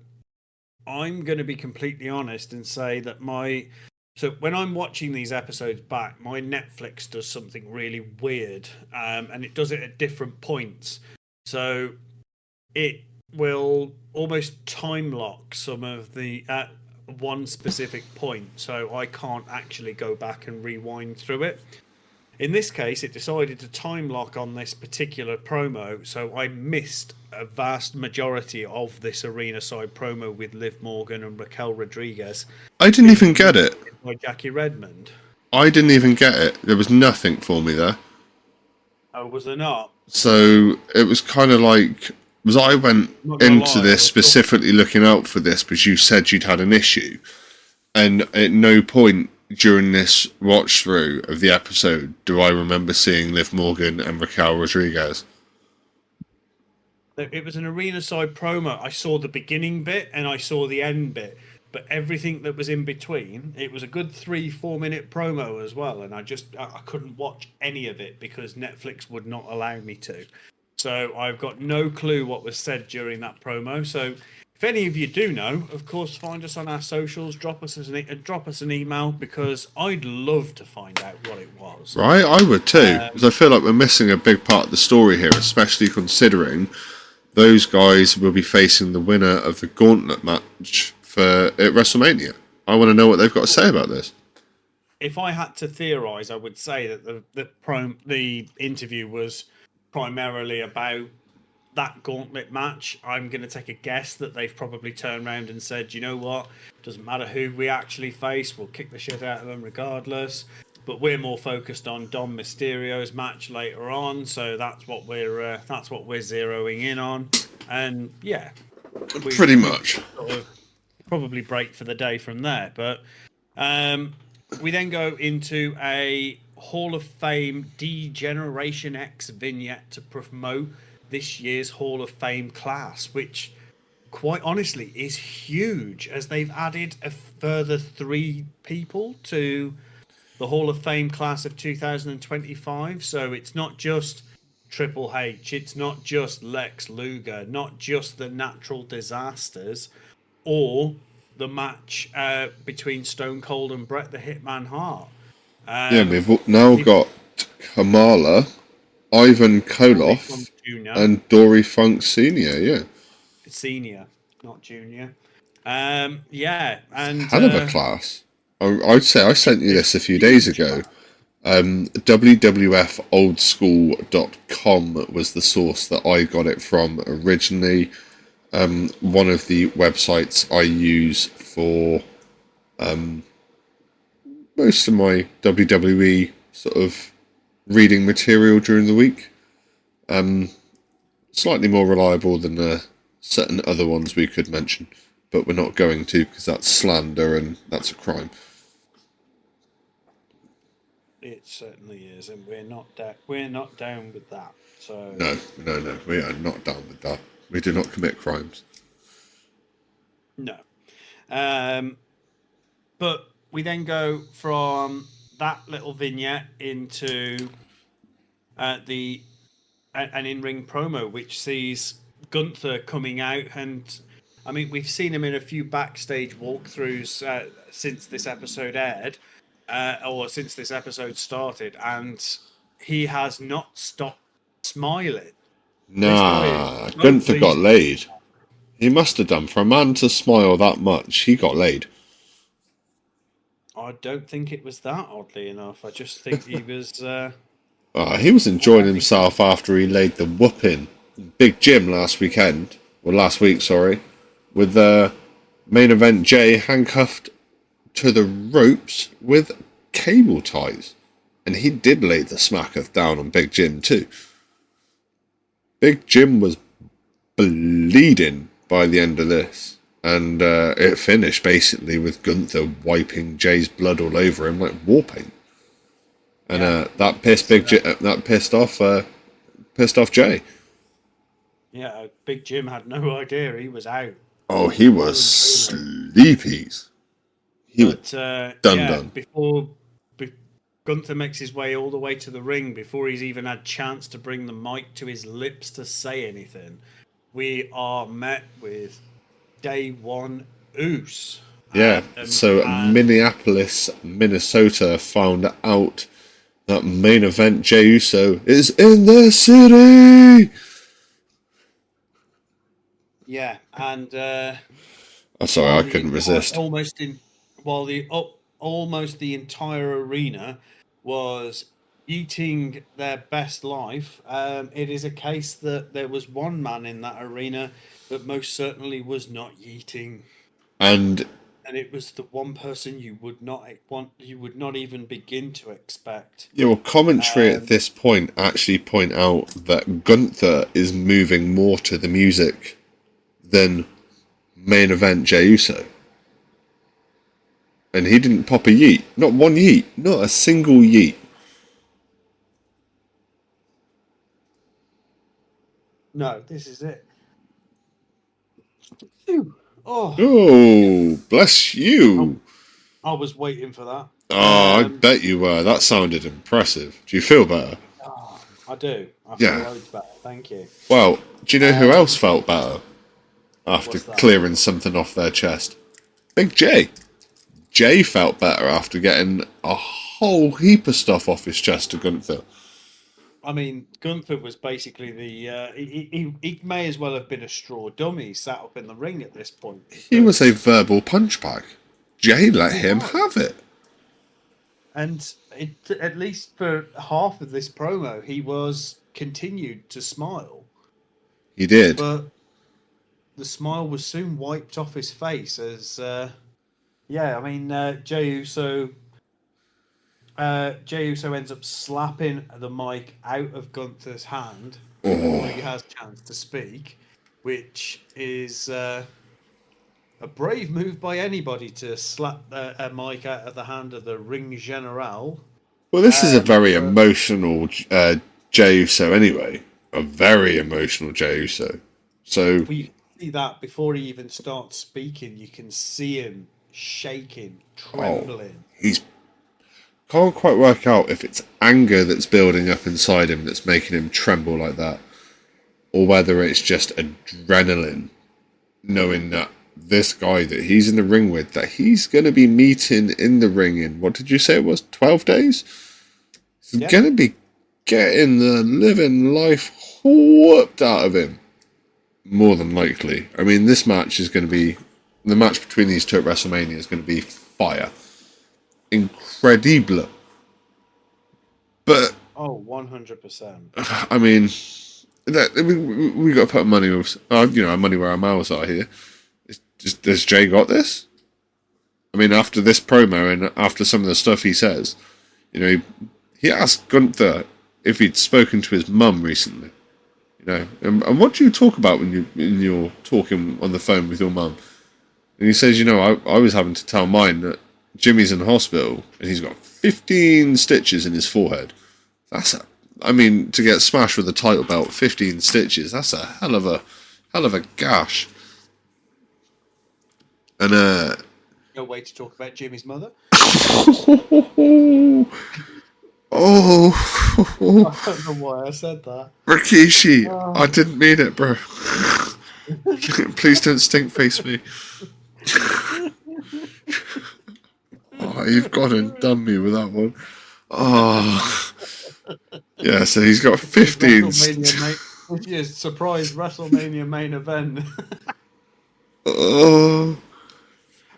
I'm going to be completely honest and say that so when I'm watching these episodes back, my Netflix does something really weird, and it does it at different points. So it will almost time lock some of the at one specific point, so I can't actually go back and rewind through it. In this case, it decided to time lock on this particular promo, so I missed a vast majority of this arena side promo with Liv Morgan and Raquel Rodriguez. I didn't even get it. By Jackie Redmond. I didn't even get it. There was nothing for me there. Oh, was there not? So it was kind of like, I went into this specifically looking out for this because you said you'd had an issue, and at no point during this watch through of the episode do I remember seeing Liv Morgan and Raquel Rodriguez. It was an arena side promo. I saw the beginning bit and I saw the end bit, but everything that was in between, it was a good 3-4 minute promo as well, and I couldn't watch any of it because Netflix would not allow me to. So I've got no clue what was said during that promo. So if any of you do know, of course, find us on our socials, drop us an email, because I'd love to find out what it was. Right, I would too, because I feel like we're missing a big part of the story here, especially considering those guys will be facing the winner of the Gauntlet match at WrestleMania. I want to know what they've got to say about this. if I had to theorize, I would say that the interview was primarily about that gauntlet match. I'm going to take a guess that they've probably turned around and said, you know what, doesn't matter who we actually face, we'll kick the shit out of them regardless. But we're more focused on Dom Mysterio's match later on, so that's what we're zeroing in on. And yeah, Pretty much. sort of probably break for the day from there. But we then go into a Hall of Fame D-Generation X vignette to promote this year's Hall of Fame class, which quite honestly is huge, as they've added a further 3 people to the Hall of Fame class of 2025. So it's not just Triple H, it's not just Lex Luger, not just the Natural Disasters, or the match between Stone Cold and Bret the Hitman Hart. Yeah, we've now got Kamala, Ivan Koloff, and Dory Funk Senior. Yeah, Senior, not Junior. Yeah, and hell of a class. I'd say I sent you this a few days ago. WWFoldschool.com was the source that I got it from originally. One of the websites I use for most of my WWE sort of reading material during the week. Slightly more reliable than certain other ones we could mention, but we're not going to, because that's slander and that's a crime. It certainly is, and we're not down with that. So No, we are not down with that. We do not commit crimes. no. But we then go from that little vignette into an in-ring promo, which sees Gunther coming out, and I mean, we've seen him in a few backstage walkthroughs since this episode aired, or since this episode started, and he has not stopped smiling. Nah, Gunther got laid. He must have done. For a man to smile that much, he got laid. I don't think it was that, oddly enough. I just think he was... He was enjoying himself after he laid the whooping Big Jim last week, sorry, with the main event Jay handcuffed to the ropes with cable ties. And he did lay the smacketh down on Big Jim too. Big Jim was bleeding by the end of this. And it finished basically with Gunther wiping Jay's blood all over him like war paint. And that pissed off Jay. Yeah, Big Jim had no idea he was out. Oh, he was sleepies. He was done. Before Gunther makes his way all the way to the ring, before he's even had chance to bring the mic to his lips to say anything, we are met with Day One Oos. Yeah, so Minneapolis, Minnesota found out that main event Jey Uso is in the city. Yeah, and I'm sorry, I couldn't resist. Almost the entire arena was eating their best life. It is a case that there was one man in that arena that most certainly was not yeeting, and it was the one person you would not even begin to expect. Yeah, well, commentary at this point actually point out that Gunther is moving more to the music than main event Jey Uso. And he didn't pop a yeet. Not one yeet. Not a single yeet. No, this is it. Phew. Oh, bless you. I was waiting for that. Oh, I bet you were. That sounded impressive. Do you feel better? I do. I feel loads better. Thank you. Well, do you know who else felt better after clearing something off their chest? Big Jay. Jay felt better after getting a whole heap of stuff off his chest to Gunther. I mean, Gunther was basically he may as well have been a straw dummy sat up in the ring at this point. He was a verbal punch bag. Jay let him have it. And at least for half of this promo, he was continued to smile, He did. but the smile was soon wiped off his face as, Jey Uso ends up slapping the mic out of Gunther's hand before he has a chance to speak, which is a brave move by anybody to slap a mic out of the hand of the Ring General. Well, this is a very emotional Jey Uso anyway. A very emotional Jey Uso. So We see that before he even starts speaking, you can see him shaking, trembling. he's can't quite work out if it's anger that's building up inside him that's making him tremble like that, or whether it's just adrenaline, knowing that this guy that he's in the ring with, that he's going to be meeting in the ring in, what did you say it was, 12 days? He's going to be getting the living life whooped out of him. More than likely. I mean, this match is going to be, the match between these two at WrestleMania is going to be fire. Incredible. But, 100%. I mean, we got to put money our money where our mouths are here. Has Jay got this? I mean, after this promo and after some of the stuff he says, he asked Gunther if he'd spoken to his mum recently. And what do you talk about when you're talking on the phone with your mum? And he says, I was having to tell mine that Jimmy's in hospital and he's got 15 stitches in his forehead. To get smashed with a title belt, 15 stitches, that's a hell of a gash. And No way to talk about Jimmy's mother. Oh, I don't know why I said that. Rikishi, I didn't mean it, bro. Please don't stink face me. You've gone and done me with that one. Yeah, so he's got 15. Which is surprise WrestleMania main event.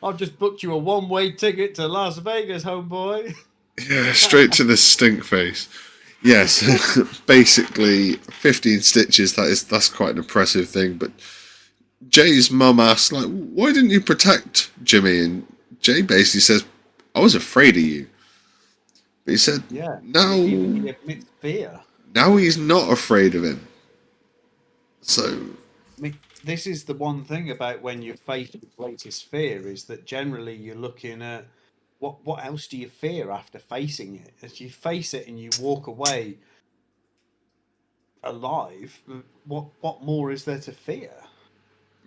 I've just booked you a one-way ticket to Las Vegas, homeboy. Yeah, straight to the stink face. Yes, basically 15 stitches. That's quite an impressive thing. But Jay's mum asked, why didn't you protect Jimmy? And Jay basically says, I was afraid of you. But he said, no. He admits fear. Now he's not afraid of him. So, this is the one thing about when you face your greatest fear is that generally you're looking at what else do you fear after facing it? As you face it and you walk away alive, what more is there to fear?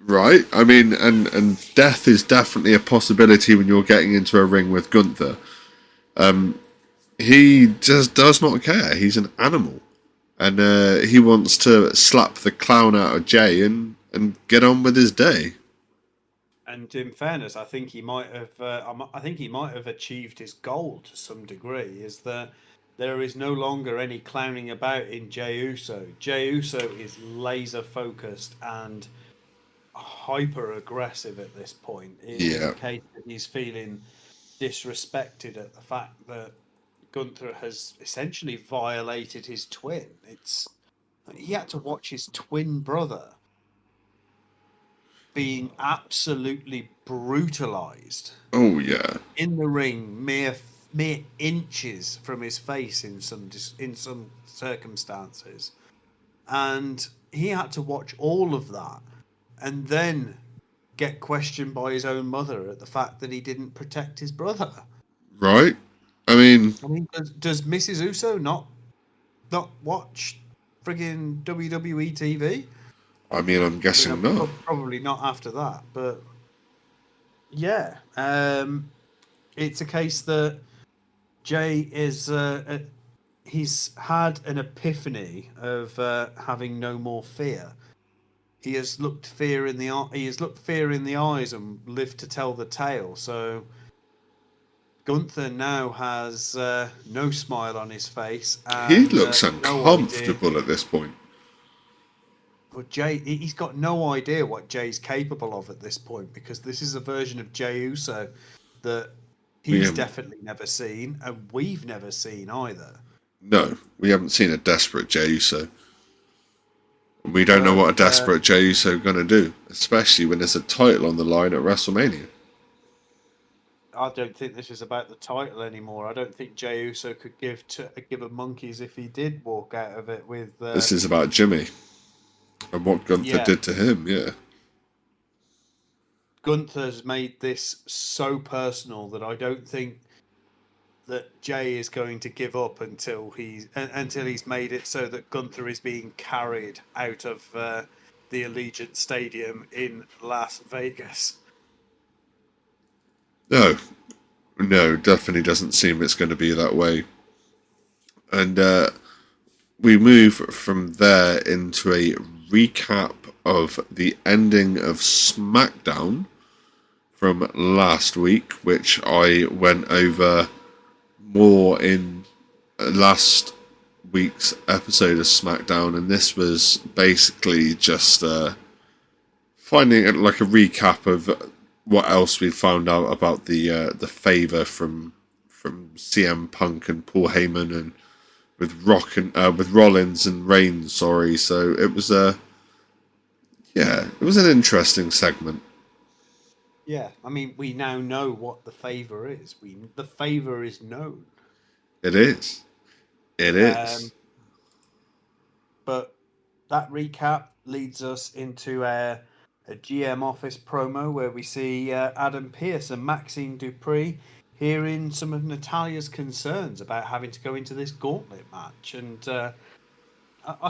Right. I mean, and death is definitely a possibility when you're getting into a ring with Gunther. He just does not care. He's an animal. And he wants to slap the clown out of Jay and get on with his day. And in fairness, I think he might have achieved his goal to some degree. Is that there is no longer any clowning about in Jey Uso. Jey Uso is laser focused and hyper aggressive at this point. It's the case that he's feeling disrespected at the fact that Gunther has essentially violated his twin. He had to watch his twin brother being absolutely brutalized. Oh yeah. In the ring, mere inches from his face in some circumstances, and he had to watch all of that, and then get questioned by his own mother at the fact that he didn't protect his brother. Right. I mean, does Mrs. Uso not watch friggin' WWE TV? I mean, I'm guessing not. Probably not after that, but yeah, it's a case that Jay is he's had an epiphany of having no more fear. He has looked fear in the eyes and lived to tell the tale. So Gunther now has no smile on his face. And, he looks uncomfortable at this point. But Jay, he's got no idea what Jay's capable of at this point, because this is a version of Jey Uso that he's Yeah. definitely never seen, and we've never seen either. No, we haven't seen a desperate Jey Uso. And we don't know what a desperate Jey Uso going to do, especially when there's a title on the line at WrestleMania. I don't think this is about the title anymore. I don't think Jey Uso could give a monkeys if he did walk out of it with. This is about Jimmy and what Gunther Yeah. did to him, yeah. Gunther's made this so personal that I don't think that Jey is going to give up until he's made it so that Gunther is being carried out of the Allegiant Stadium in Las Vegas. No, definitely doesn't seem it's going to be that way. And we move from there into a recap of the ending of SmackDown from last week, which I went over more in last week's episode of SmackDown, and this was basically just finding like a recap of what else we found out about the favor from CM Punk and Paul Heyman, and with Rollins and Reigns. Sorry, so it was it was an interesting segment. Yeah, I mean, we now know what the favor is. The favor is known. It is. It is. But that recap leads us into a GM office promo where we see Adam Pearce and Maxine Dupree hearing some of Natalia's concerns about having to go into this gauntlet match. And I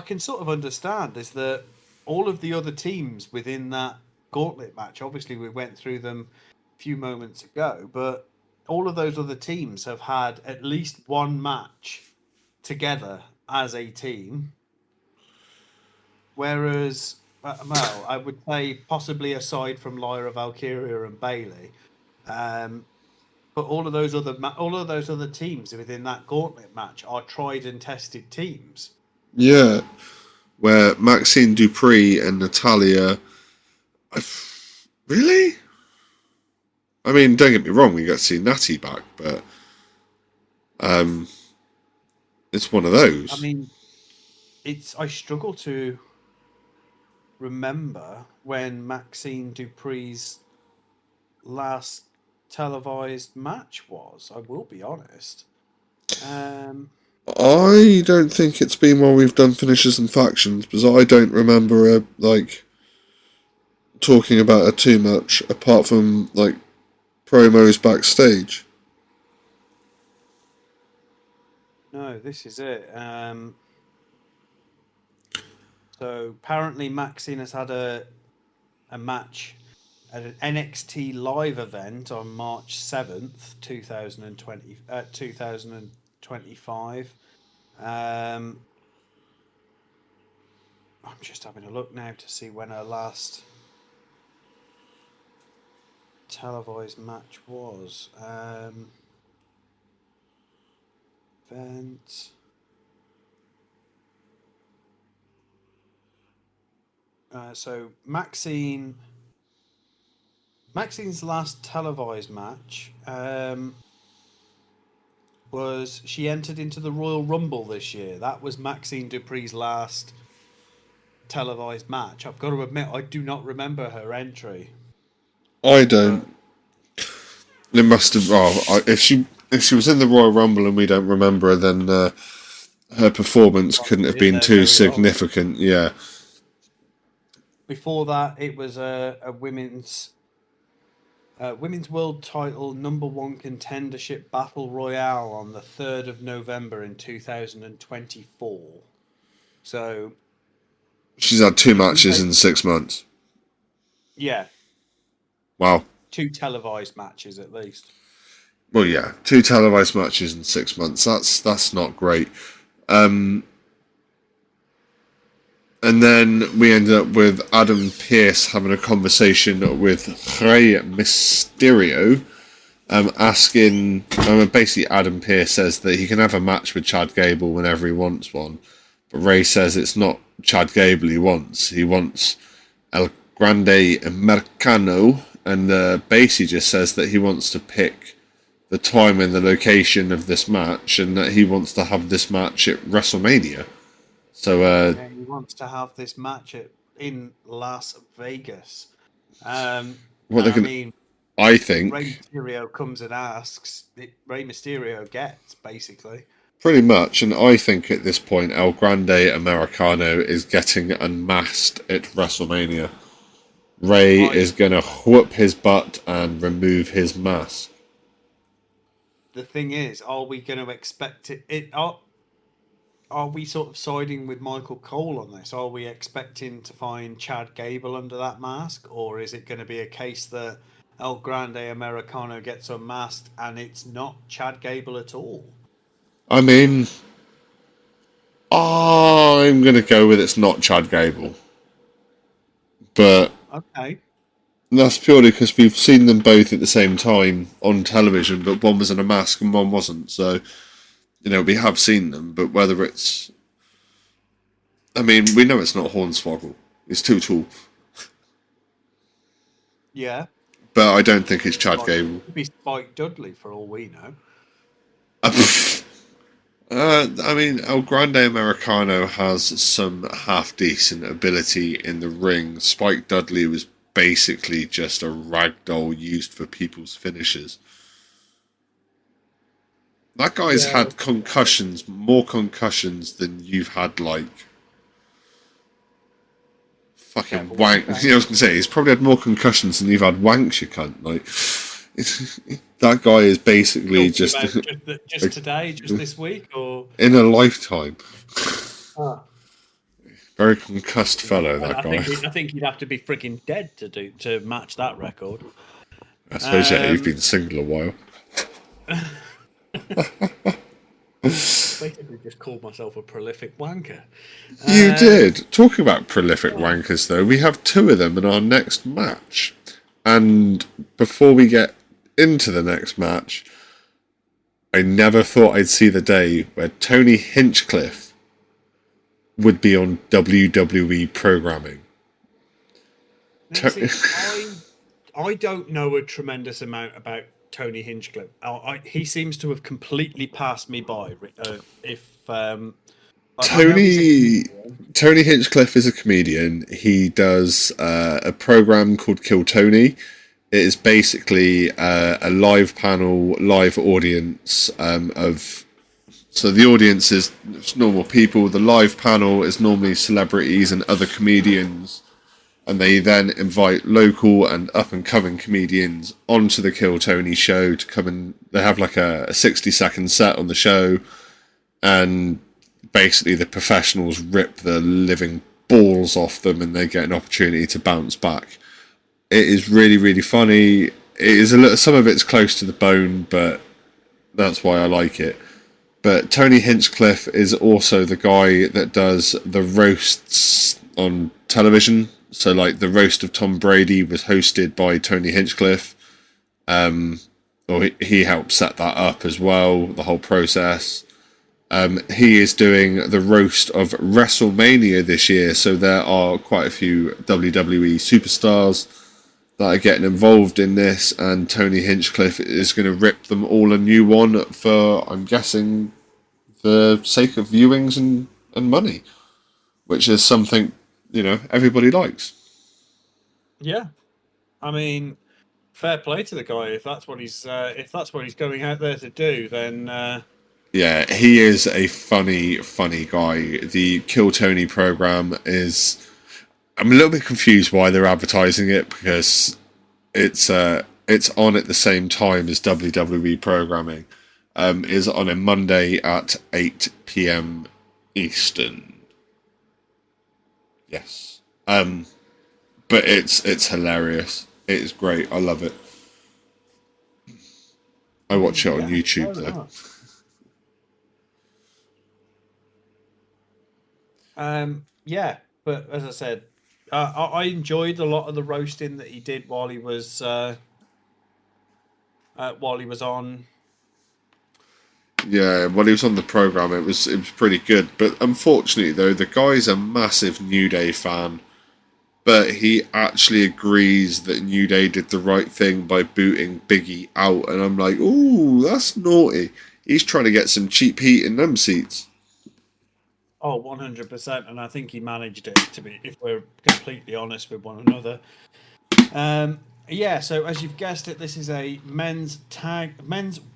can sort of understand is that all of the other teams within that gauntlet match, obviously we went through them a few moments ago, but all of those other teams have had at least one match together as a team. Whereas, well, I would say possibly aside from Lyra Valkyria and Bayley, but all of those other teams within that gauntlet match are tried and tested teams. Yeah, where Maxine Dupree and Natalia. Really? I mean, don't get me wrong, we got to see Natty back, but it's one of those. I mean, I struggle to remember when Maxine Dupree's last televised match was. I will be honest. I don't think it's been while we've done finishes and factions, because I don't remember talking about it too much, apart from like promos backstage. No, this is it. So apparently Maxine has had a match at an NXT live event on March 7th, 2025. I'm just having a look now to see when her last televised match was. Event. So Maxine's last televised match was she entered into the Royal Rumble this year. That was Maxine Dupree's last televised match. I've got to admit, I do not remember her entry. I don't. It must have. Oh, if she was in the Royal Rumble and we don't remember her, then her performance couldn't have been too significant. Yeah. Before that, it was a women's world title #1 contendership battle royale on the 3rd of November in 2024. So she's had 2 matches in 6 months. Yeah. Wow. 2 televised matches at least. Well, yeah, 2 televised matches in 6 months. That's not great. And then we ended up with Adam Pearce having a conversation with Rey Mysterio, asking. Basically, Adam Pearce says that he can have a match with Chad Gable whenever he wants one, but Rey says it's not Chad Gable he wants. He wants El Grande Americano, and basically just says that he wants to pick the time and the location of this match, and that he wants to have this match at WrestleMania. So Yeah, he wants to have this match in Las Vegas. And what they're I going, mean, I Rey think, Mysterio comes and asks, Rey Mysterio gets, basically. pretty much, and I think at this point El Grande Americano is getting unmasked at WrestleMania. Ray is going to whoop his butt and remove his mask. The thing is, are we going to expect it? Are we sort of siding with Michael Cole on this? Are we expecting to find Chad Gable under that mask, or is it going to be a case that El Grande Americano gets unmasked and it's not Chad Gable at all? I mean, I'm going to go with it's not Chad Gable. But Okay. that's purely because we've seen them both at the same time on television, but one was in a mask and one wasn't. So, we have seen them, but whether it's... I mean, we know it's not Hornswoggle. It's too tall. Yeah. But I don't think it's Chad Gable. It could be Spike Dudley for all we know. I mean, El Grande Americano has some half-decent ability in the ring. Spike Dudley was basically just a ragdoll used for people's finishes. That guy's had concussions, more concussions than you've had, like, fucking wank. I was going to say, he's probably had more concussions than you've had wanks, you cunt. Like, that guy is basically just today, just this week, or in a lifetime. Very concussed fellow, that guy. I think he'd have to be freaking dead to match that record. I suppose you've been single a while. Basically, just called myself a prolific wanker. You did. Talking about prolific wankers, though, we have two of them in our next match. And before we get into the next match, I never thought I'd see the day where Tony Hinchcliffe would be on WWE programming. I don't know a tremendous amount about Tony Hinchcliffe. He seems to have completely passed me by. Tony Hinchcliffe is a comedian. He does a program called Kill Tony. It is basically a live panel, live audience of... So the audience is normal people. The live panel is normally celebrities and other comedians. And they then invite local and up-and-coming comedians onto the Kill Tony show to come and... They have like a 60-second set on the show. And basically the professionals rip the living balls off them and they get an opportunity to bounce back. It is really, really funny. It is some of it's close to the bone, but that's why I like it. But Tony Hinchcliffe is also the guy that does the roasts on television. So, like, the roast of Tom Brady was hosted by Tony Hinchcliffe. He helped set that up as well, the whole process. He is doing the roast of WrestleMania this year, so there are quite a few WWE superstars that are getting involved in this, and Tony Hinchcliffe is going to rip them all a new one for, I'm guessing, the sake of viewings and money, which is something, everybody likes. Yeah. I mean, fair play to the guy. If that's what he's going out there to do, then... Yeah, he is a funny guy. The Kill Tony program is... I'm a little bit confused why they're advertising it, because it's on at the same time as WWE programming. Is on a Monday at 8 p.m. Eastern. Yes. But it's hilarious. It is great. I love it. I watch it on YouTube though. Yeah, but as I said, I enjoyed a lot of the roasting that he did while he was on. Yeah, while he was on the program, it was pretty good. But unfortunately, though, the guy's a massive New Day fan, but he actually agrees that New Day did the right thing by booting Biggie out, and I'm like, ooh, that's naughty. He's trying to get some cheap heat in them seats. Oh, 100%. And I think he managed it, to be, if we're completely honest with one another. Yeah, so as you've guessed it, this is a men's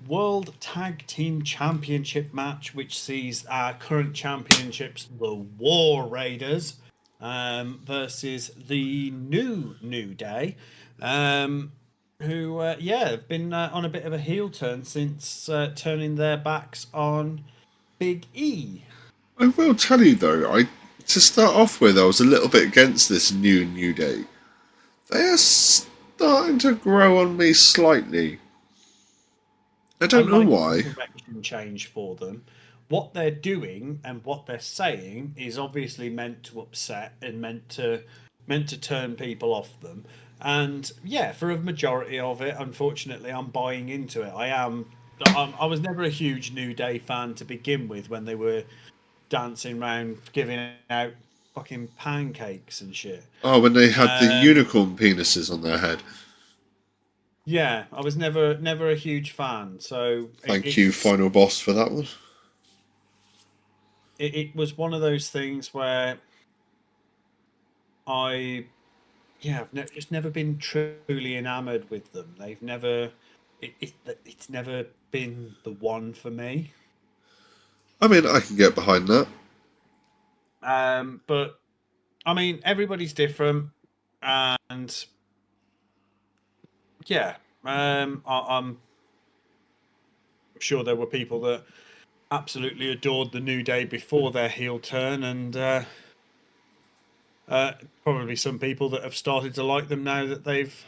World Tag Team Championship match, which sees our current championships, the War Raiders, versus the New Day, who have been on a bit of a heel turn since turning their backs on Big E. I will tell you though, to start off with, I was a little bit against this New Day. They are starting to grow on me slightly. I don't know why. Direction change for them. What they're doing and what they're saying is obviously meant to upset and meant to turn people off them. And yeah, for a majority of it, unfortunately, I'm buying into it. I was never a huge New Day fan to begin with when they were dancing around giving out fucking pancakes and shit. Oh, when they had the unicorn penises on their head. Yeah, I was never a huge fan. So Thank you, Final Boss, for that one. It was one of those things where I've just never been truly enamored with them. They've never, it's never been the one for me. I mean, I can get behind that. But I mean, everybody's different, and yeah, I'm sure there were people that absolutely adored the New Day before their heel turn, and probably some people that have started to like them now that they've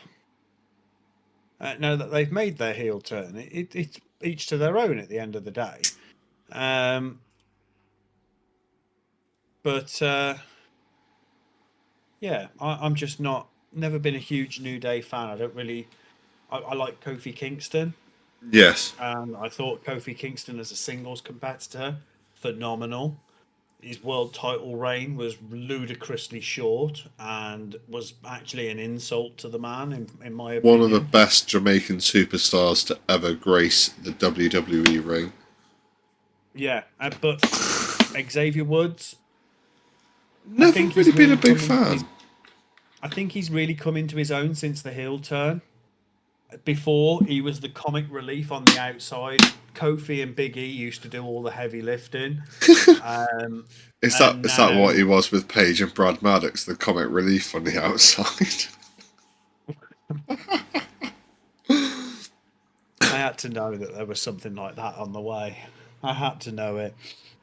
made their heel turn. It's each to their own at the end of the day. But yeah, I'm just never been a huge New Day fan. I don't really. I like Kofi Kingston. Yes. And I thought Kofi Kingston as a singles competitor, phenomenal. His world title reign was ludicrously short and was actually an insult to the man, in my opinion. One of the best Jamaican superstars to ever grace the WWE ring. Yeah, but Xavier Woods, never really been a big fan. I think he's really come into his own since the heel turn. Before, he was the comic relief on the outside. Kofi and Big E used to do all the heavy lifting. Is that what he was with Paige and Brad Maddox, the comic relief on the outside? I had to know that there was something like that on the way. I had to know it.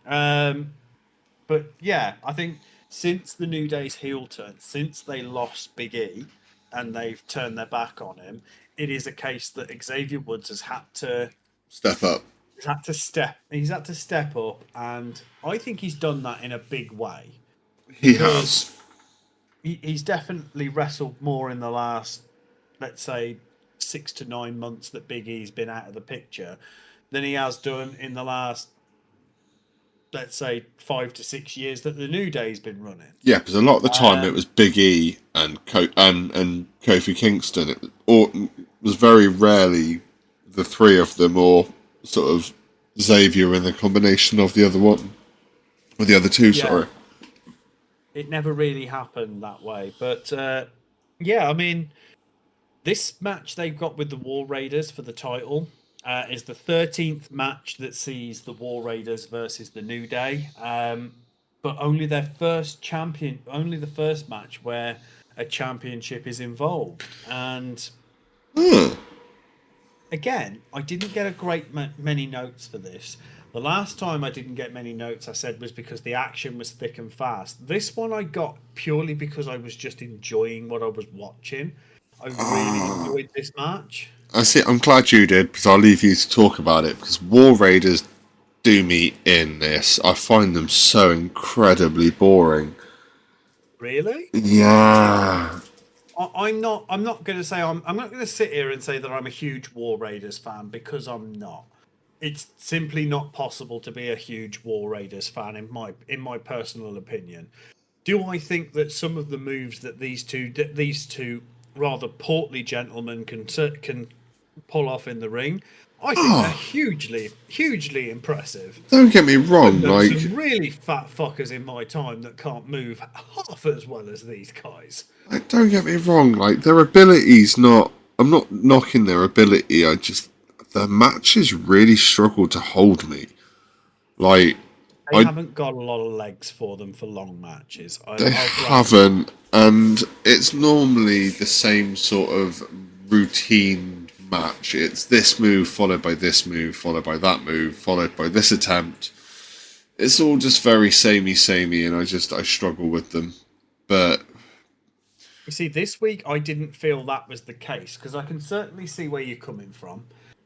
But yeah, I think since the New Day's heel turn, since they lost Big E and they've turned their back on him, it is a case that Xavier Woods has had to step up. He's had to step up, and I think he's done that in a big way. He has. He's definitely wrestled more in the last, let's say, 6 to 9 months that Big E's been out of the picture than he has done in the last, let's say, 5 to 6 years that the New Day's been running. Yeah, because a lot of the time it was Big E and Kofi Kingston. It was very rarely the three of them, or sort of Xavier in the combination of the other one, or the other two. Yeah. Sorry, it never really happened that way. But yeah, I mean, this match they've got with the War Raiders for the title is the 13th match that sees the War Raiders versus the New Day. But only their first only the first match where a championship is involved. And again, I didn't get a great many notes for this. The last time I didn't get many notes, I said, was because the action was thick and fast. This one I got purely because I was just enjoying what I was watching. I really enjoyed this match. I see. I'm glad you did, because I'll leave you to talk about it, because War Raiders do me in this. I find them so incredibly boring. Really? Yeah. I'm not going to say I'm not going to sit here and say that I'm a huge War Raiders fan, because I'm not. It's simply not possible to be a huge War Raiders fan in my personal opinion. Do I think that some of the moves that these two rather portly gentlemen can pull off in the ring? I think they're Oh, hugely impressive. don't get me I've wrong. known Like, some really fat fuckers in my time that can't move half as well as these guys. don't get me wrong. Like, their abilities not. I'm not knocking their ability. I just the matches really struggle to hold me. Like, They I haven't got a lot of legs for them for long matches. they I'll grant you. haven't, and it's normally the same sort of routine match. It's this move followed by this move, followed by that move, followed by this attempt. It's all just very samey, and I struggle with them. But You see, this week I didn't feel that was the case because I can certainly see where you're coming from.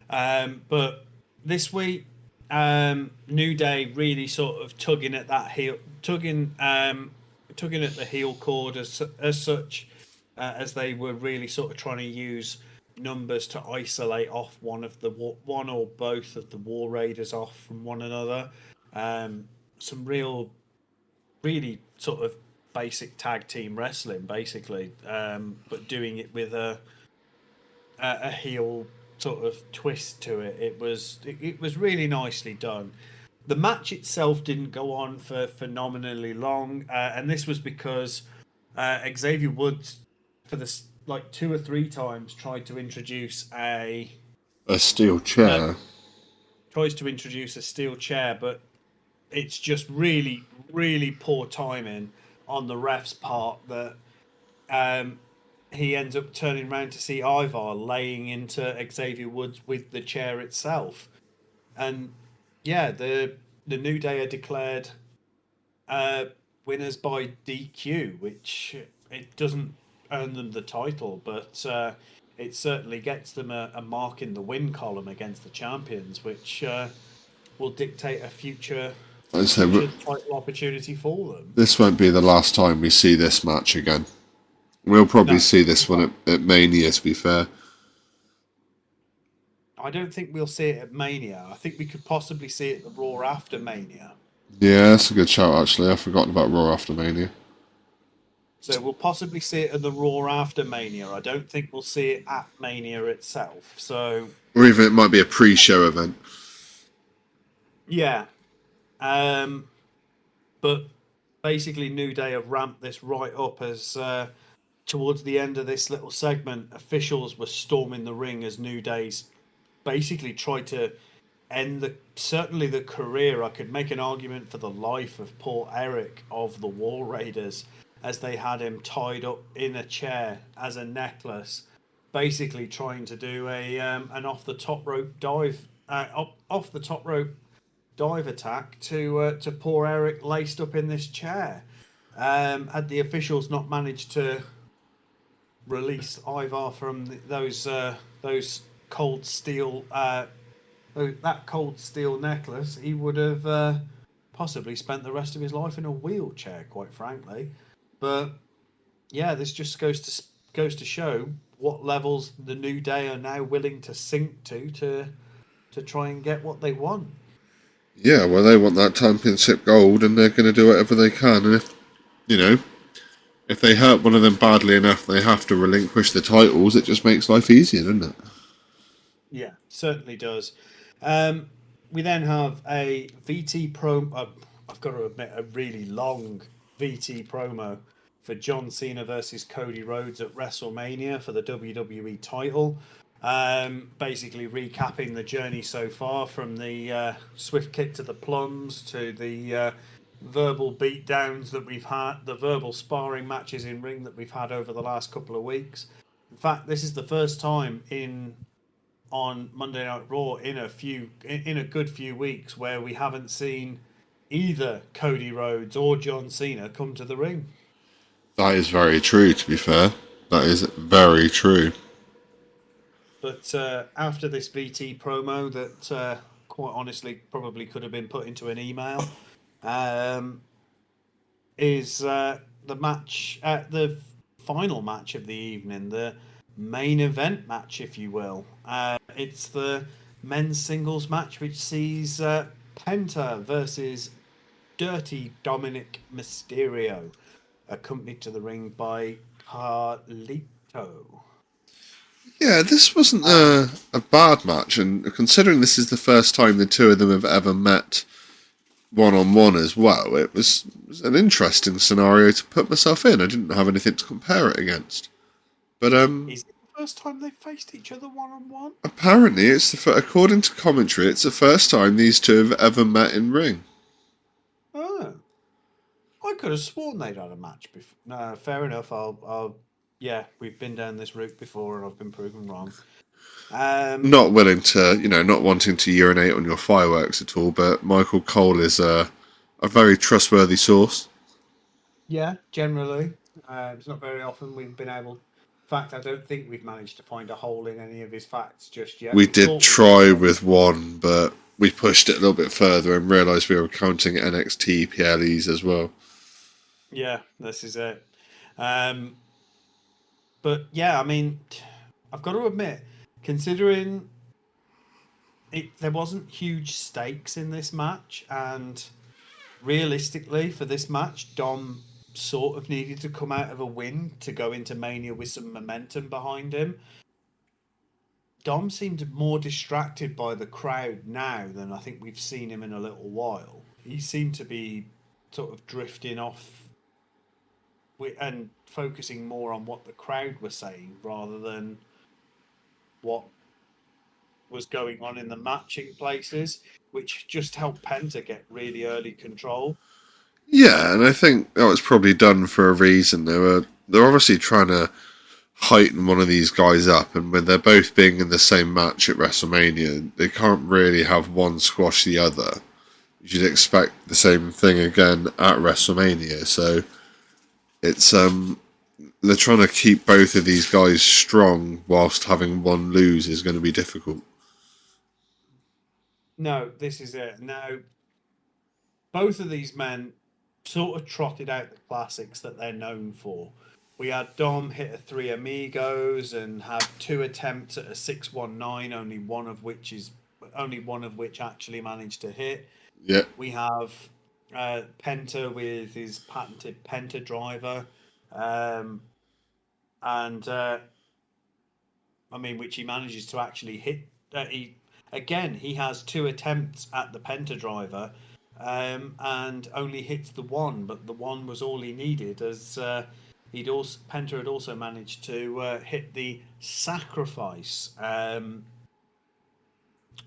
But this week, New Day really sort of tugging at that heel, tugging at the heel cord as such, as they were really sort of trying to use numbers to isolate off one or both of the War Raiders off from one another. Some really sort of basic tag team wrestling, basically, but doing it with a heel sort of twist to it. It was really nicely done. The match itself didn't go on for phenomenally long, and this was because Xavier Woods, for this like two or three times, a steel uh, chair. tries to introduce a steel chair, but it's just really poor timing on the ref's part that um, he ends up turning around to see Ivar laying into Xavier Woods with the chair itself. And yeah, the New Day are declared uh, winners by DQ, which it doesn't earn them the title, but it certainly gets them a mark in the win column against the champions, which will dictate a I say future title opportunity for them. this won't be the last time we see this match again. We'll probably No, see this one at Mania. To be fair, I don't think we'll see it at Mania. I think we could possibly see it at the Raw after Mania. yeah, that's a good shout. Actually, I've forgotten about Raw after Mania. So we'll possibly see it at the Raw after Mania. I don't think we'll see it at Mania itself. So Or even it might be a pre-show event. yeah, but basically New Day have ramped this right up as towards the end of this little segment, officials were storming the ring as New Day's basically tried to end certainly the career. I could make an argument for the life of poor Eric of the War Raiders, as they had him tied up in a chair as a necklace, basically trying to do an off the top rope dive, off the top rope dive attack to poor Eric laced up in this chair. Had the officials not managed to release Ivar from those cold steel that cold steel necklace, he would have possibly spent the rest of his life in a wheelchair, quite frankly. But yeah, this just goes to show what levels the New Day are now willing to sink to try and get what they want. Yeah, well, they want that championship gold, and they're going to do whatever they can. And if they hurt one of them badly enough, they have to relinquish the titles. It just makes life easier, doesn't it? Yeah, certainly does. We then have a VT promo. I've got to admit, a really long VT promo for John Cena versus Cody Rhodes at WrestleMania for the WWE title. Basically recapping the journey so far from the swift kick to the plums to the verbal beatdowns that we've had, the verbal sparring matches in ring that we've had over the last couple of weeks. In fact, this is the first time on Monday Night Raw in a good few weeks where we haven't seen either Cody Rhodes or John Cena come to the ring. That is very true, to be fair. That is very true. But after this VT promo that quite honestly probably could have been put into an email, is the match, the final match of the evening, the main event match, if you will. It's the men's singles match, which sees Penta versus Dirty Dominic Mysterio. accompanied to the ring by Carlito. Yeah, this wasn't a bad match, and considering this is the first time the two of them have ever met one-on-one as well, it was an interesting scenario to put myself in. I didn't have anything to compare it against. But Is it the first time they faced each other one-on-one? apparently, according to commentary, it's the first time these two have ever met in ring. Oh, I could have sworn they'd had a match before. No, fair enough. Yeah, we've been down this route before, and I've been proven wrong. Not willing to, not wanting to urinate on your fireworks at all, but Michael Cole is a very trustworthy source. Yeah, generally, it's not very often we've been able. In fact, I don't think we've managed to find a hole in any of his facts just yet. We thought did we try did. with one, but we pushed it a little bit further and realised we were counting NXT PLEs as well. Yeah, this is it. But yeah, I mean, I've got to admit, considering there wasn't huge stakes in this match, and realistically for this match, Dom sort of needed to come out of a win to go into Mania with some momentum behind him. Dom seemed more distracted by the crowd now than I think we've seen him in a little while. He seemed to be sort of drifting off and focusing more on what the crowd were saying rather than what was going on in the matching places, which just helped Penta get really early control. Yeah, and I think that was probably done for a reason. They're obviously trying to heighten one of these guys up, and when they're both being in the same match at WrestleMania, they can't really have one squash the other. You should expect the same thing again at WrestleMania. So it's they're trying to keep both of these guys strong whilst having one lose is going to be difficult. No, this is it. Now, both of these men sort of trotted out the classics that they're known for. We had Dom hit a Three Amigos and have two attempts at a 619, only one of which actually managed to hit. Yeah, We have Penta with his patented Penta driver, and I mean, which he manages to actually hit. He has two attempts at the Penta driver, and only hits the one, but the one was all he needed, as Penta had also managed to hit the sacrifice,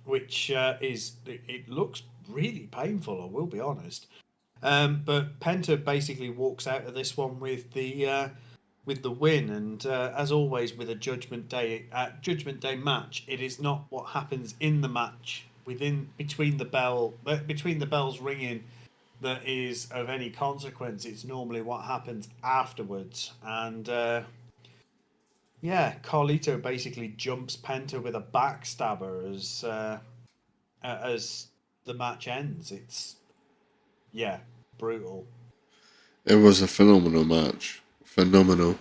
which it looks really painful. I will be honest, but Penta basically walks out of this one with the win, and as always with a Judgment Day match, it is not what happens in the match between the bells ringing that is of any consequence. It's normally what happens afterwards, and Carlito basically jumps Penta with a backstabber as the match ends. It's brutal. it was a phenomenal match. Phenomenal.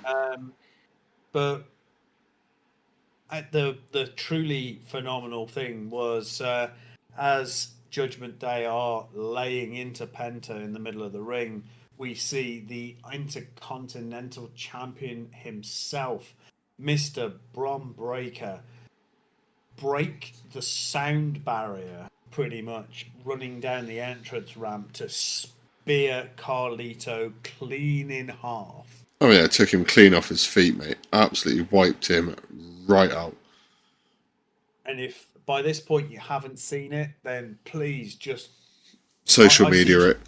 But the truly phenomenal thing was as Judgment Day are laying into Penta in the middle of the ring, we see the Intercontinental Champion himself, Mr. Bron Breakker, break the sound barrier pretty much, running down the entrance ramp to spear Carlito clean in half. Oh yeah, took him clean off his feet, mate. Absolutely wiped him right out. And if by this point you haven't seen it, then please just Social media it.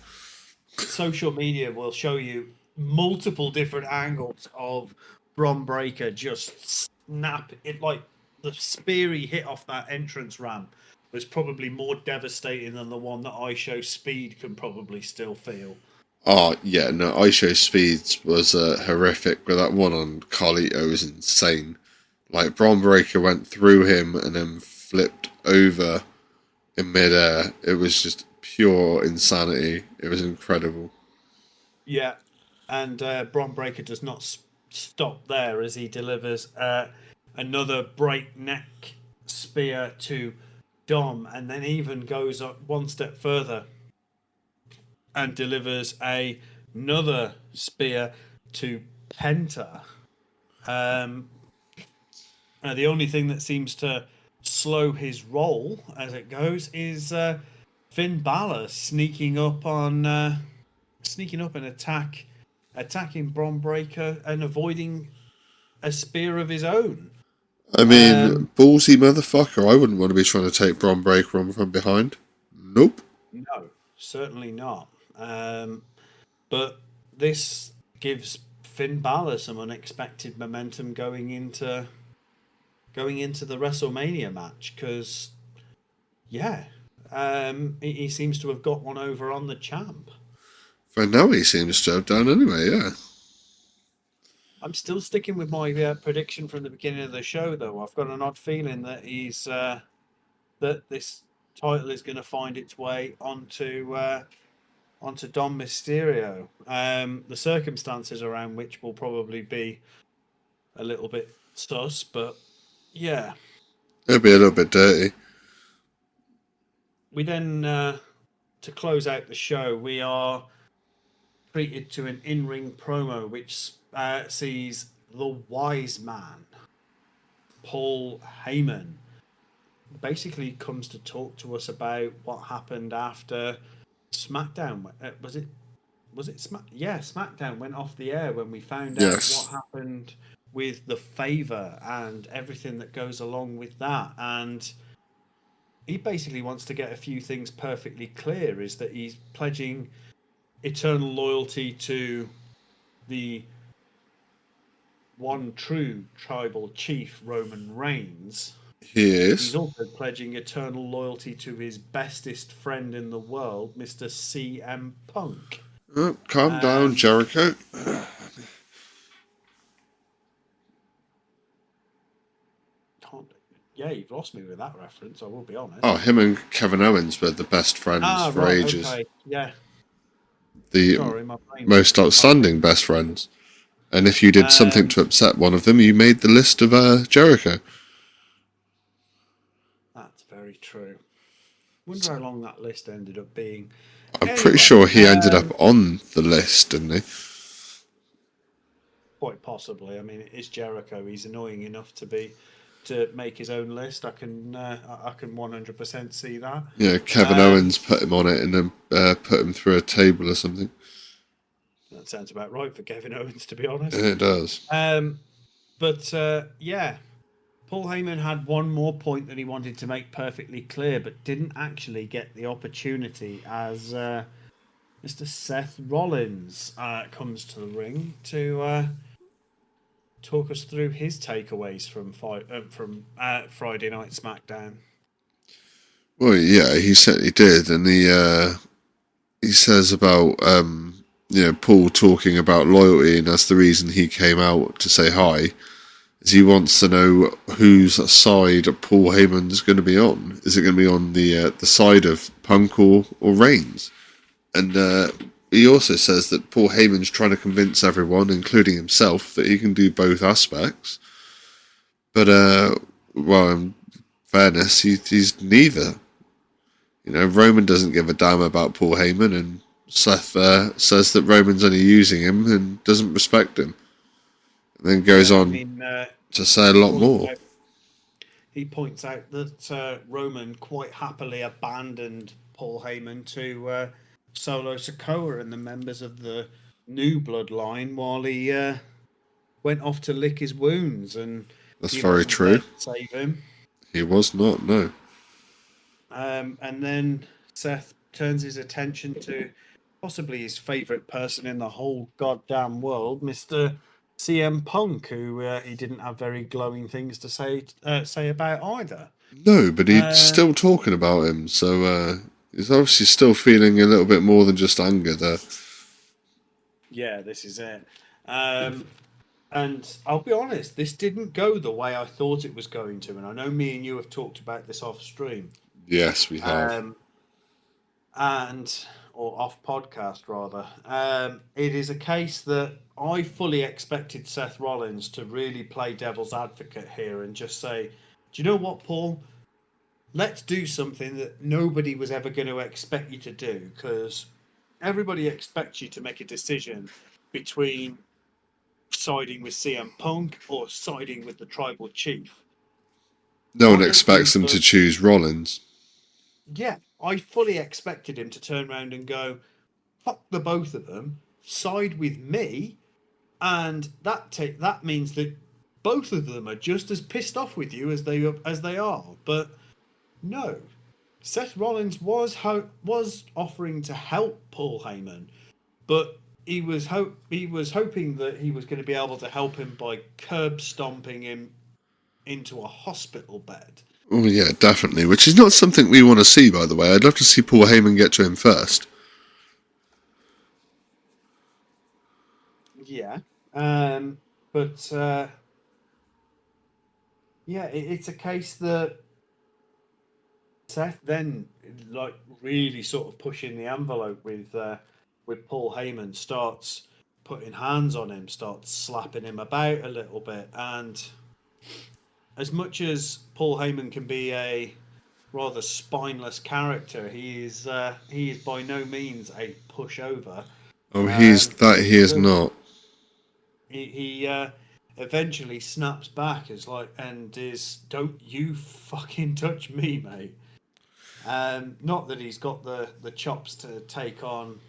Social media will show you multiple different angles of Bron Breakker just snap it. Like the spear he hit off that entrance ramp was probably more devastating than the one that ISHO Speed can probably still feel. Oh yeah, no, ISHO Speeds was horrific, but that one on Carlito was insane. Like Bron Breakker went through him and then flipped over in midair. It was just pure insanity. It was incredible. Yeah, and Bron Breakker does not stop there as he delivers another breakneck spear to Dom, and then even goes up one step further and delivers a another spear to Penta. The only thing that seems to slow his roll as it goes is Finn Balor sneaking up and attacking Bron Breakker and avoiding a spear of his own. I mean, ballsy motherfucker. I wouldn't want to be trying to take Bron Breakker on from behind. Nope. No, certainly not. But this gives Finn Balor some unexpected momentum going into the WrestleMania match because, he seems to have got one over on the champ. For now, he seems to have done anyway, yeah. I'm still sticking with my prediction from the beginning of the show, though. I've got an odd feeling that that this title is going to find its way onto Dom Mysterio. The circumstances around which will probably be a little bit sus, but yeah. It'll be a little bit dirty. We then, to close out the show, we are treated to an in-ring promo which sees the wise man, Paul Heyman, basically comes to talk to us about what happened after SmackDown. Was it SmackDown went off the air when we found out what happened with the favor and everything that goes along with that. And he basically wants to get a few things perfectly clear, is that he's pledging eternal loyalty to the one true tribal chief, Roman Reigns. Yes. He's also pledging eternal loyalty to his bestest friend in the world, Mr. CM Punk. Oh, calm down, Jericho. Yeah, you've lost me with that reference, I will be honest. Oh, him and Kevin Owens were the best friends for ages. Okay. Yeah. The most outstanding best friends. And if you did something to upset one of them, you made the list of Jericho. That's very true. Wonder how long that list ended up being. I'm pretty sure he ended up on the list, didn't he? Quite possibly. I mean, it is Jericho. He's annoying enough to make his own list. I can 100% see that. Yeah, Kevin Owens put him on it and then put him through a table or something. That sounds about right for Kevin Owens, to be honest. It does. Paul Heyman had one more point that he wanted to make perfectly clear, but didn't actually get the opportunity as Mr. Seth Rollins comes to the ring to talk us through his takeaways from Friday Night SmackDown. Well, yeah, he certainly did, and he says about Paul talking about loyalty, and that's the reason he came out to say hi. Is he wants to know whose side Paul Heyman's going to be on. Is it going to be on the side of Punk or Reigns? And he also says that Paul Heyman's trying to convince everyone, including himself, that he can do both aspects. But, in fairness, he's neither. Roman doesn't give a damn about Paul Heyman, and Seth says that Roman's only using him and doesn't respect him. And then goes on to say a lot more. He points out that Roman quite happily abandoned Paul Heyman to Solo Sikoa and the members of the new bloodline while he went off to lick his wounds. And that's very true. Save him. He was not, no. And then Seth turns his attention to possibly his favourite person in the whole goddamn world, Mr. CM Punk, who he didn't have very glowing things to say about either. No, but he's still talking about him, so he's obviously still feeling a little bit more than just anger there. Yeah, this is it. And I'll be honest, this didn't go the way I thought it was going to, and I know me and you have talked about this off stream. Yes, we have. Or off podcast rather. It is a case that I fully expected Seth Rollins to really play devil's advocate here and just say, do you know what, Paul? Let's do something that nobody was ever going to expect you to do, because everybody expects you to make a decision between siding with CM Punk or siding with the tribal chief. No one I don't expects think them to that- choose Rollins. Yeah, I fully expected him to turn around and go, fuck the both of them, side with me, and that means that both of them are just as pissed off with you as they are. But no, Seth Rollins was offering to help Paul Heyman, but he was hoping that he was going to be able to help him by curb stomping him into a hospital bed. Oh yeah, definitely. Which is not something we want to see, by the way. I'd love to see Paul Heyman get to him first. Yeah, but yeah, it's a case that Seth then like really sort of pushing the envelope with Paul Heyman, starts putting hands on him, starts slapping him about a little bit, and as much as Paul Heyman can be a rather spineless character, he is by no means a pushover. Oh, he He is does not. he eventually snaps back as like and is, don't you fucking touch me, mate. Not that he's got the chops to take on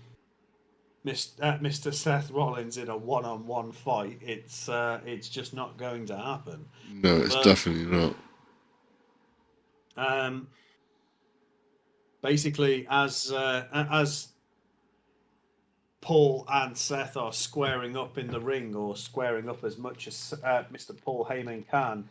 Mr. Seth Rollins in a one-on-one fight. It's just not going to happen. No, it's But definitely not. basically, as Paul and Seth are squaring up in the ring, or squaring up as much as Mr. Paul Heyman can.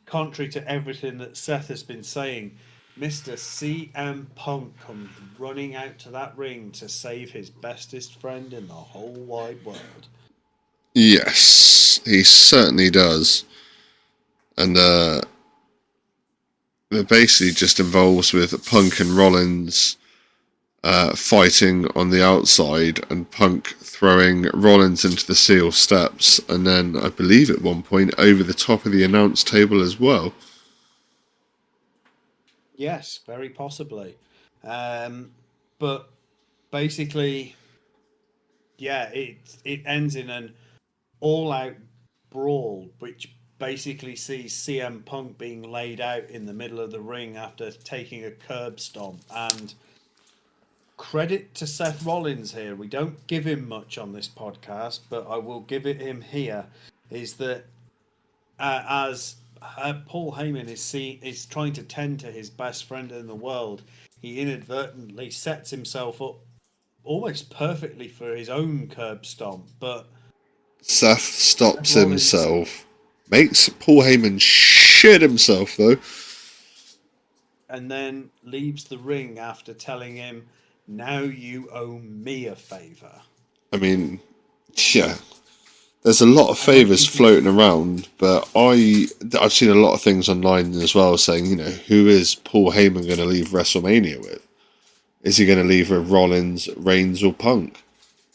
Contrary to everything that Seth has been saying, Mr. CM Punk comes running out to that ring to save his bestest friend in the whole wide world. Yes, he certainly does. And it basically just involves with Punk and Rollins fighting on the outside, and Punk throwing Rollins into the steel steps, and then I believe at one point over the top of the announce table as well. Yes, very possibly. But basically, yeah, it ends in an all-out brawl, which basically sees CM Punk being laid out in the middle of the ring after taking a curb stomp. And credit to Seth Rollins here. We don't give him much on this podcast, but I will give it him here. Is that as Paul Heyman is trying to tend to his best friend in the world, he inadvertently sets himself up almost perfectly for his own curb stomp. But Seth stops Rollins, himself, makes Paul Heyman shit himself though. and then leaves the ring after telling him, "Now you owe me a favor." I mean, yeah, there's a lot of And I favours think floating around, but I've seen a lot of things online as well saying, you know, who is Paul Heyman going to leave WrestleMania with? Is he going to leave with Rollins, Reigns, or Punk?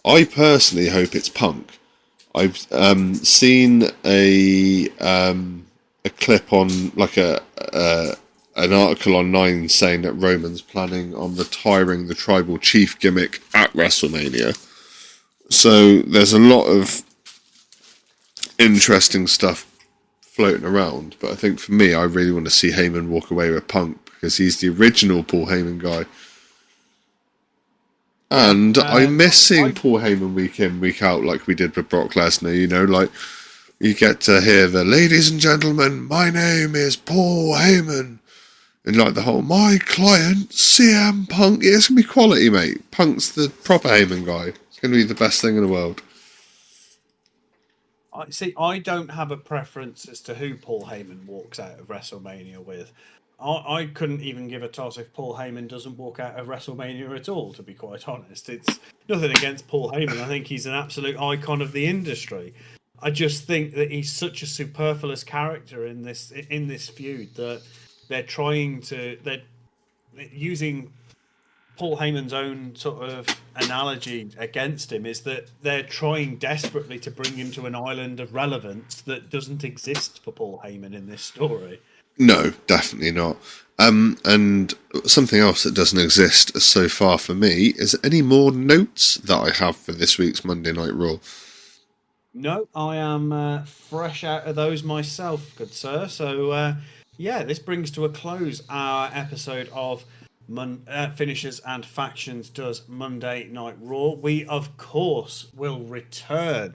I personally hope it's Punk. I've seen a clip on like an article online saying that Roman's planning on retiring the tribal chief gimmick at WrestleMania. So there's a lot of interesting stuff floating around, but I think for me, I really want to see Heyman walk away with Punk because he's the original Paul Heyman guy. And I miss seeing Paul Heyman week in, week out like we did with Brock Lesnar, you know, like you get to hear the ladies and gentlemen, my name is Paul Heyman. And like the whole, my client, CM Punk. Yeah, it's going to be quality, mate. Punk's the proper Heyman guy. It's going to be the best thing in the world. I don't have a preference as to who Paul Heyman walks out of WrestleMania with. I couldn't even give a toss if Paul Heyman doesn't walk out of WrestleMania at all, to be quite honest. It's nothing against Paul Heyman. I think he's an absolute icon of the industry. I just think that he's such a superfluous character in this feud that they're using Paul Heyman's own sort of analogy against him, is that they're trying desperately to bring him to an island of relevance that doesn't exist for Paul Heyman in this story. No, definitely not. And something else that doesn't exist so far for me is any more notes that I have for this week's Monday Night Raw. No, I am fresh out of those myself, good sir. So, yeah, this brings to a close our episode of Finishers and Factions does Monday Night Raw. We, of course, will return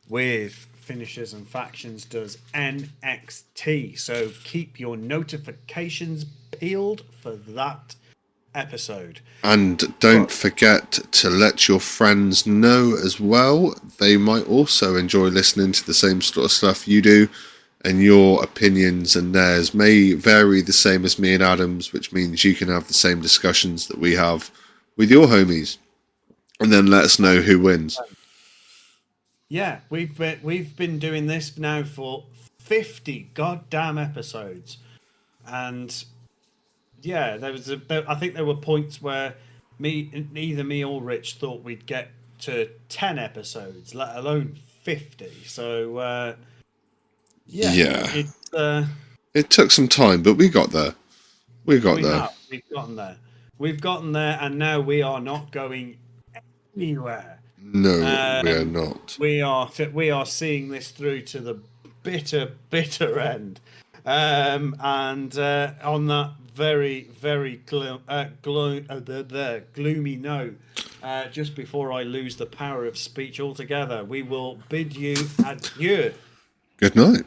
with Finishers and Factions does NXT. So keep your notifications peeled for that episode. And don't forget to let your friends know as well. They might also enjoy listening to the same sort of stuff you do, and your opinions and theirs may vary the same as me and Adam's, which means you can have the same discussions that we have with your homies, and then let us know who wins. Yeah, we've been doing this now for 50 goddamn episodes, and yeah, I think there were points where neither me or Rich thought we'd get to 10 episodes, let alone 50. So Yeah. it's It took some time, but we got there. We've gotten there. We've gotten there, and now we are not going anywhere. No, we are not. We are seeing this through to the bitter end, and on that very gloomy note, just before I lose the power of speech altogether, we will bid you adieu. Good night.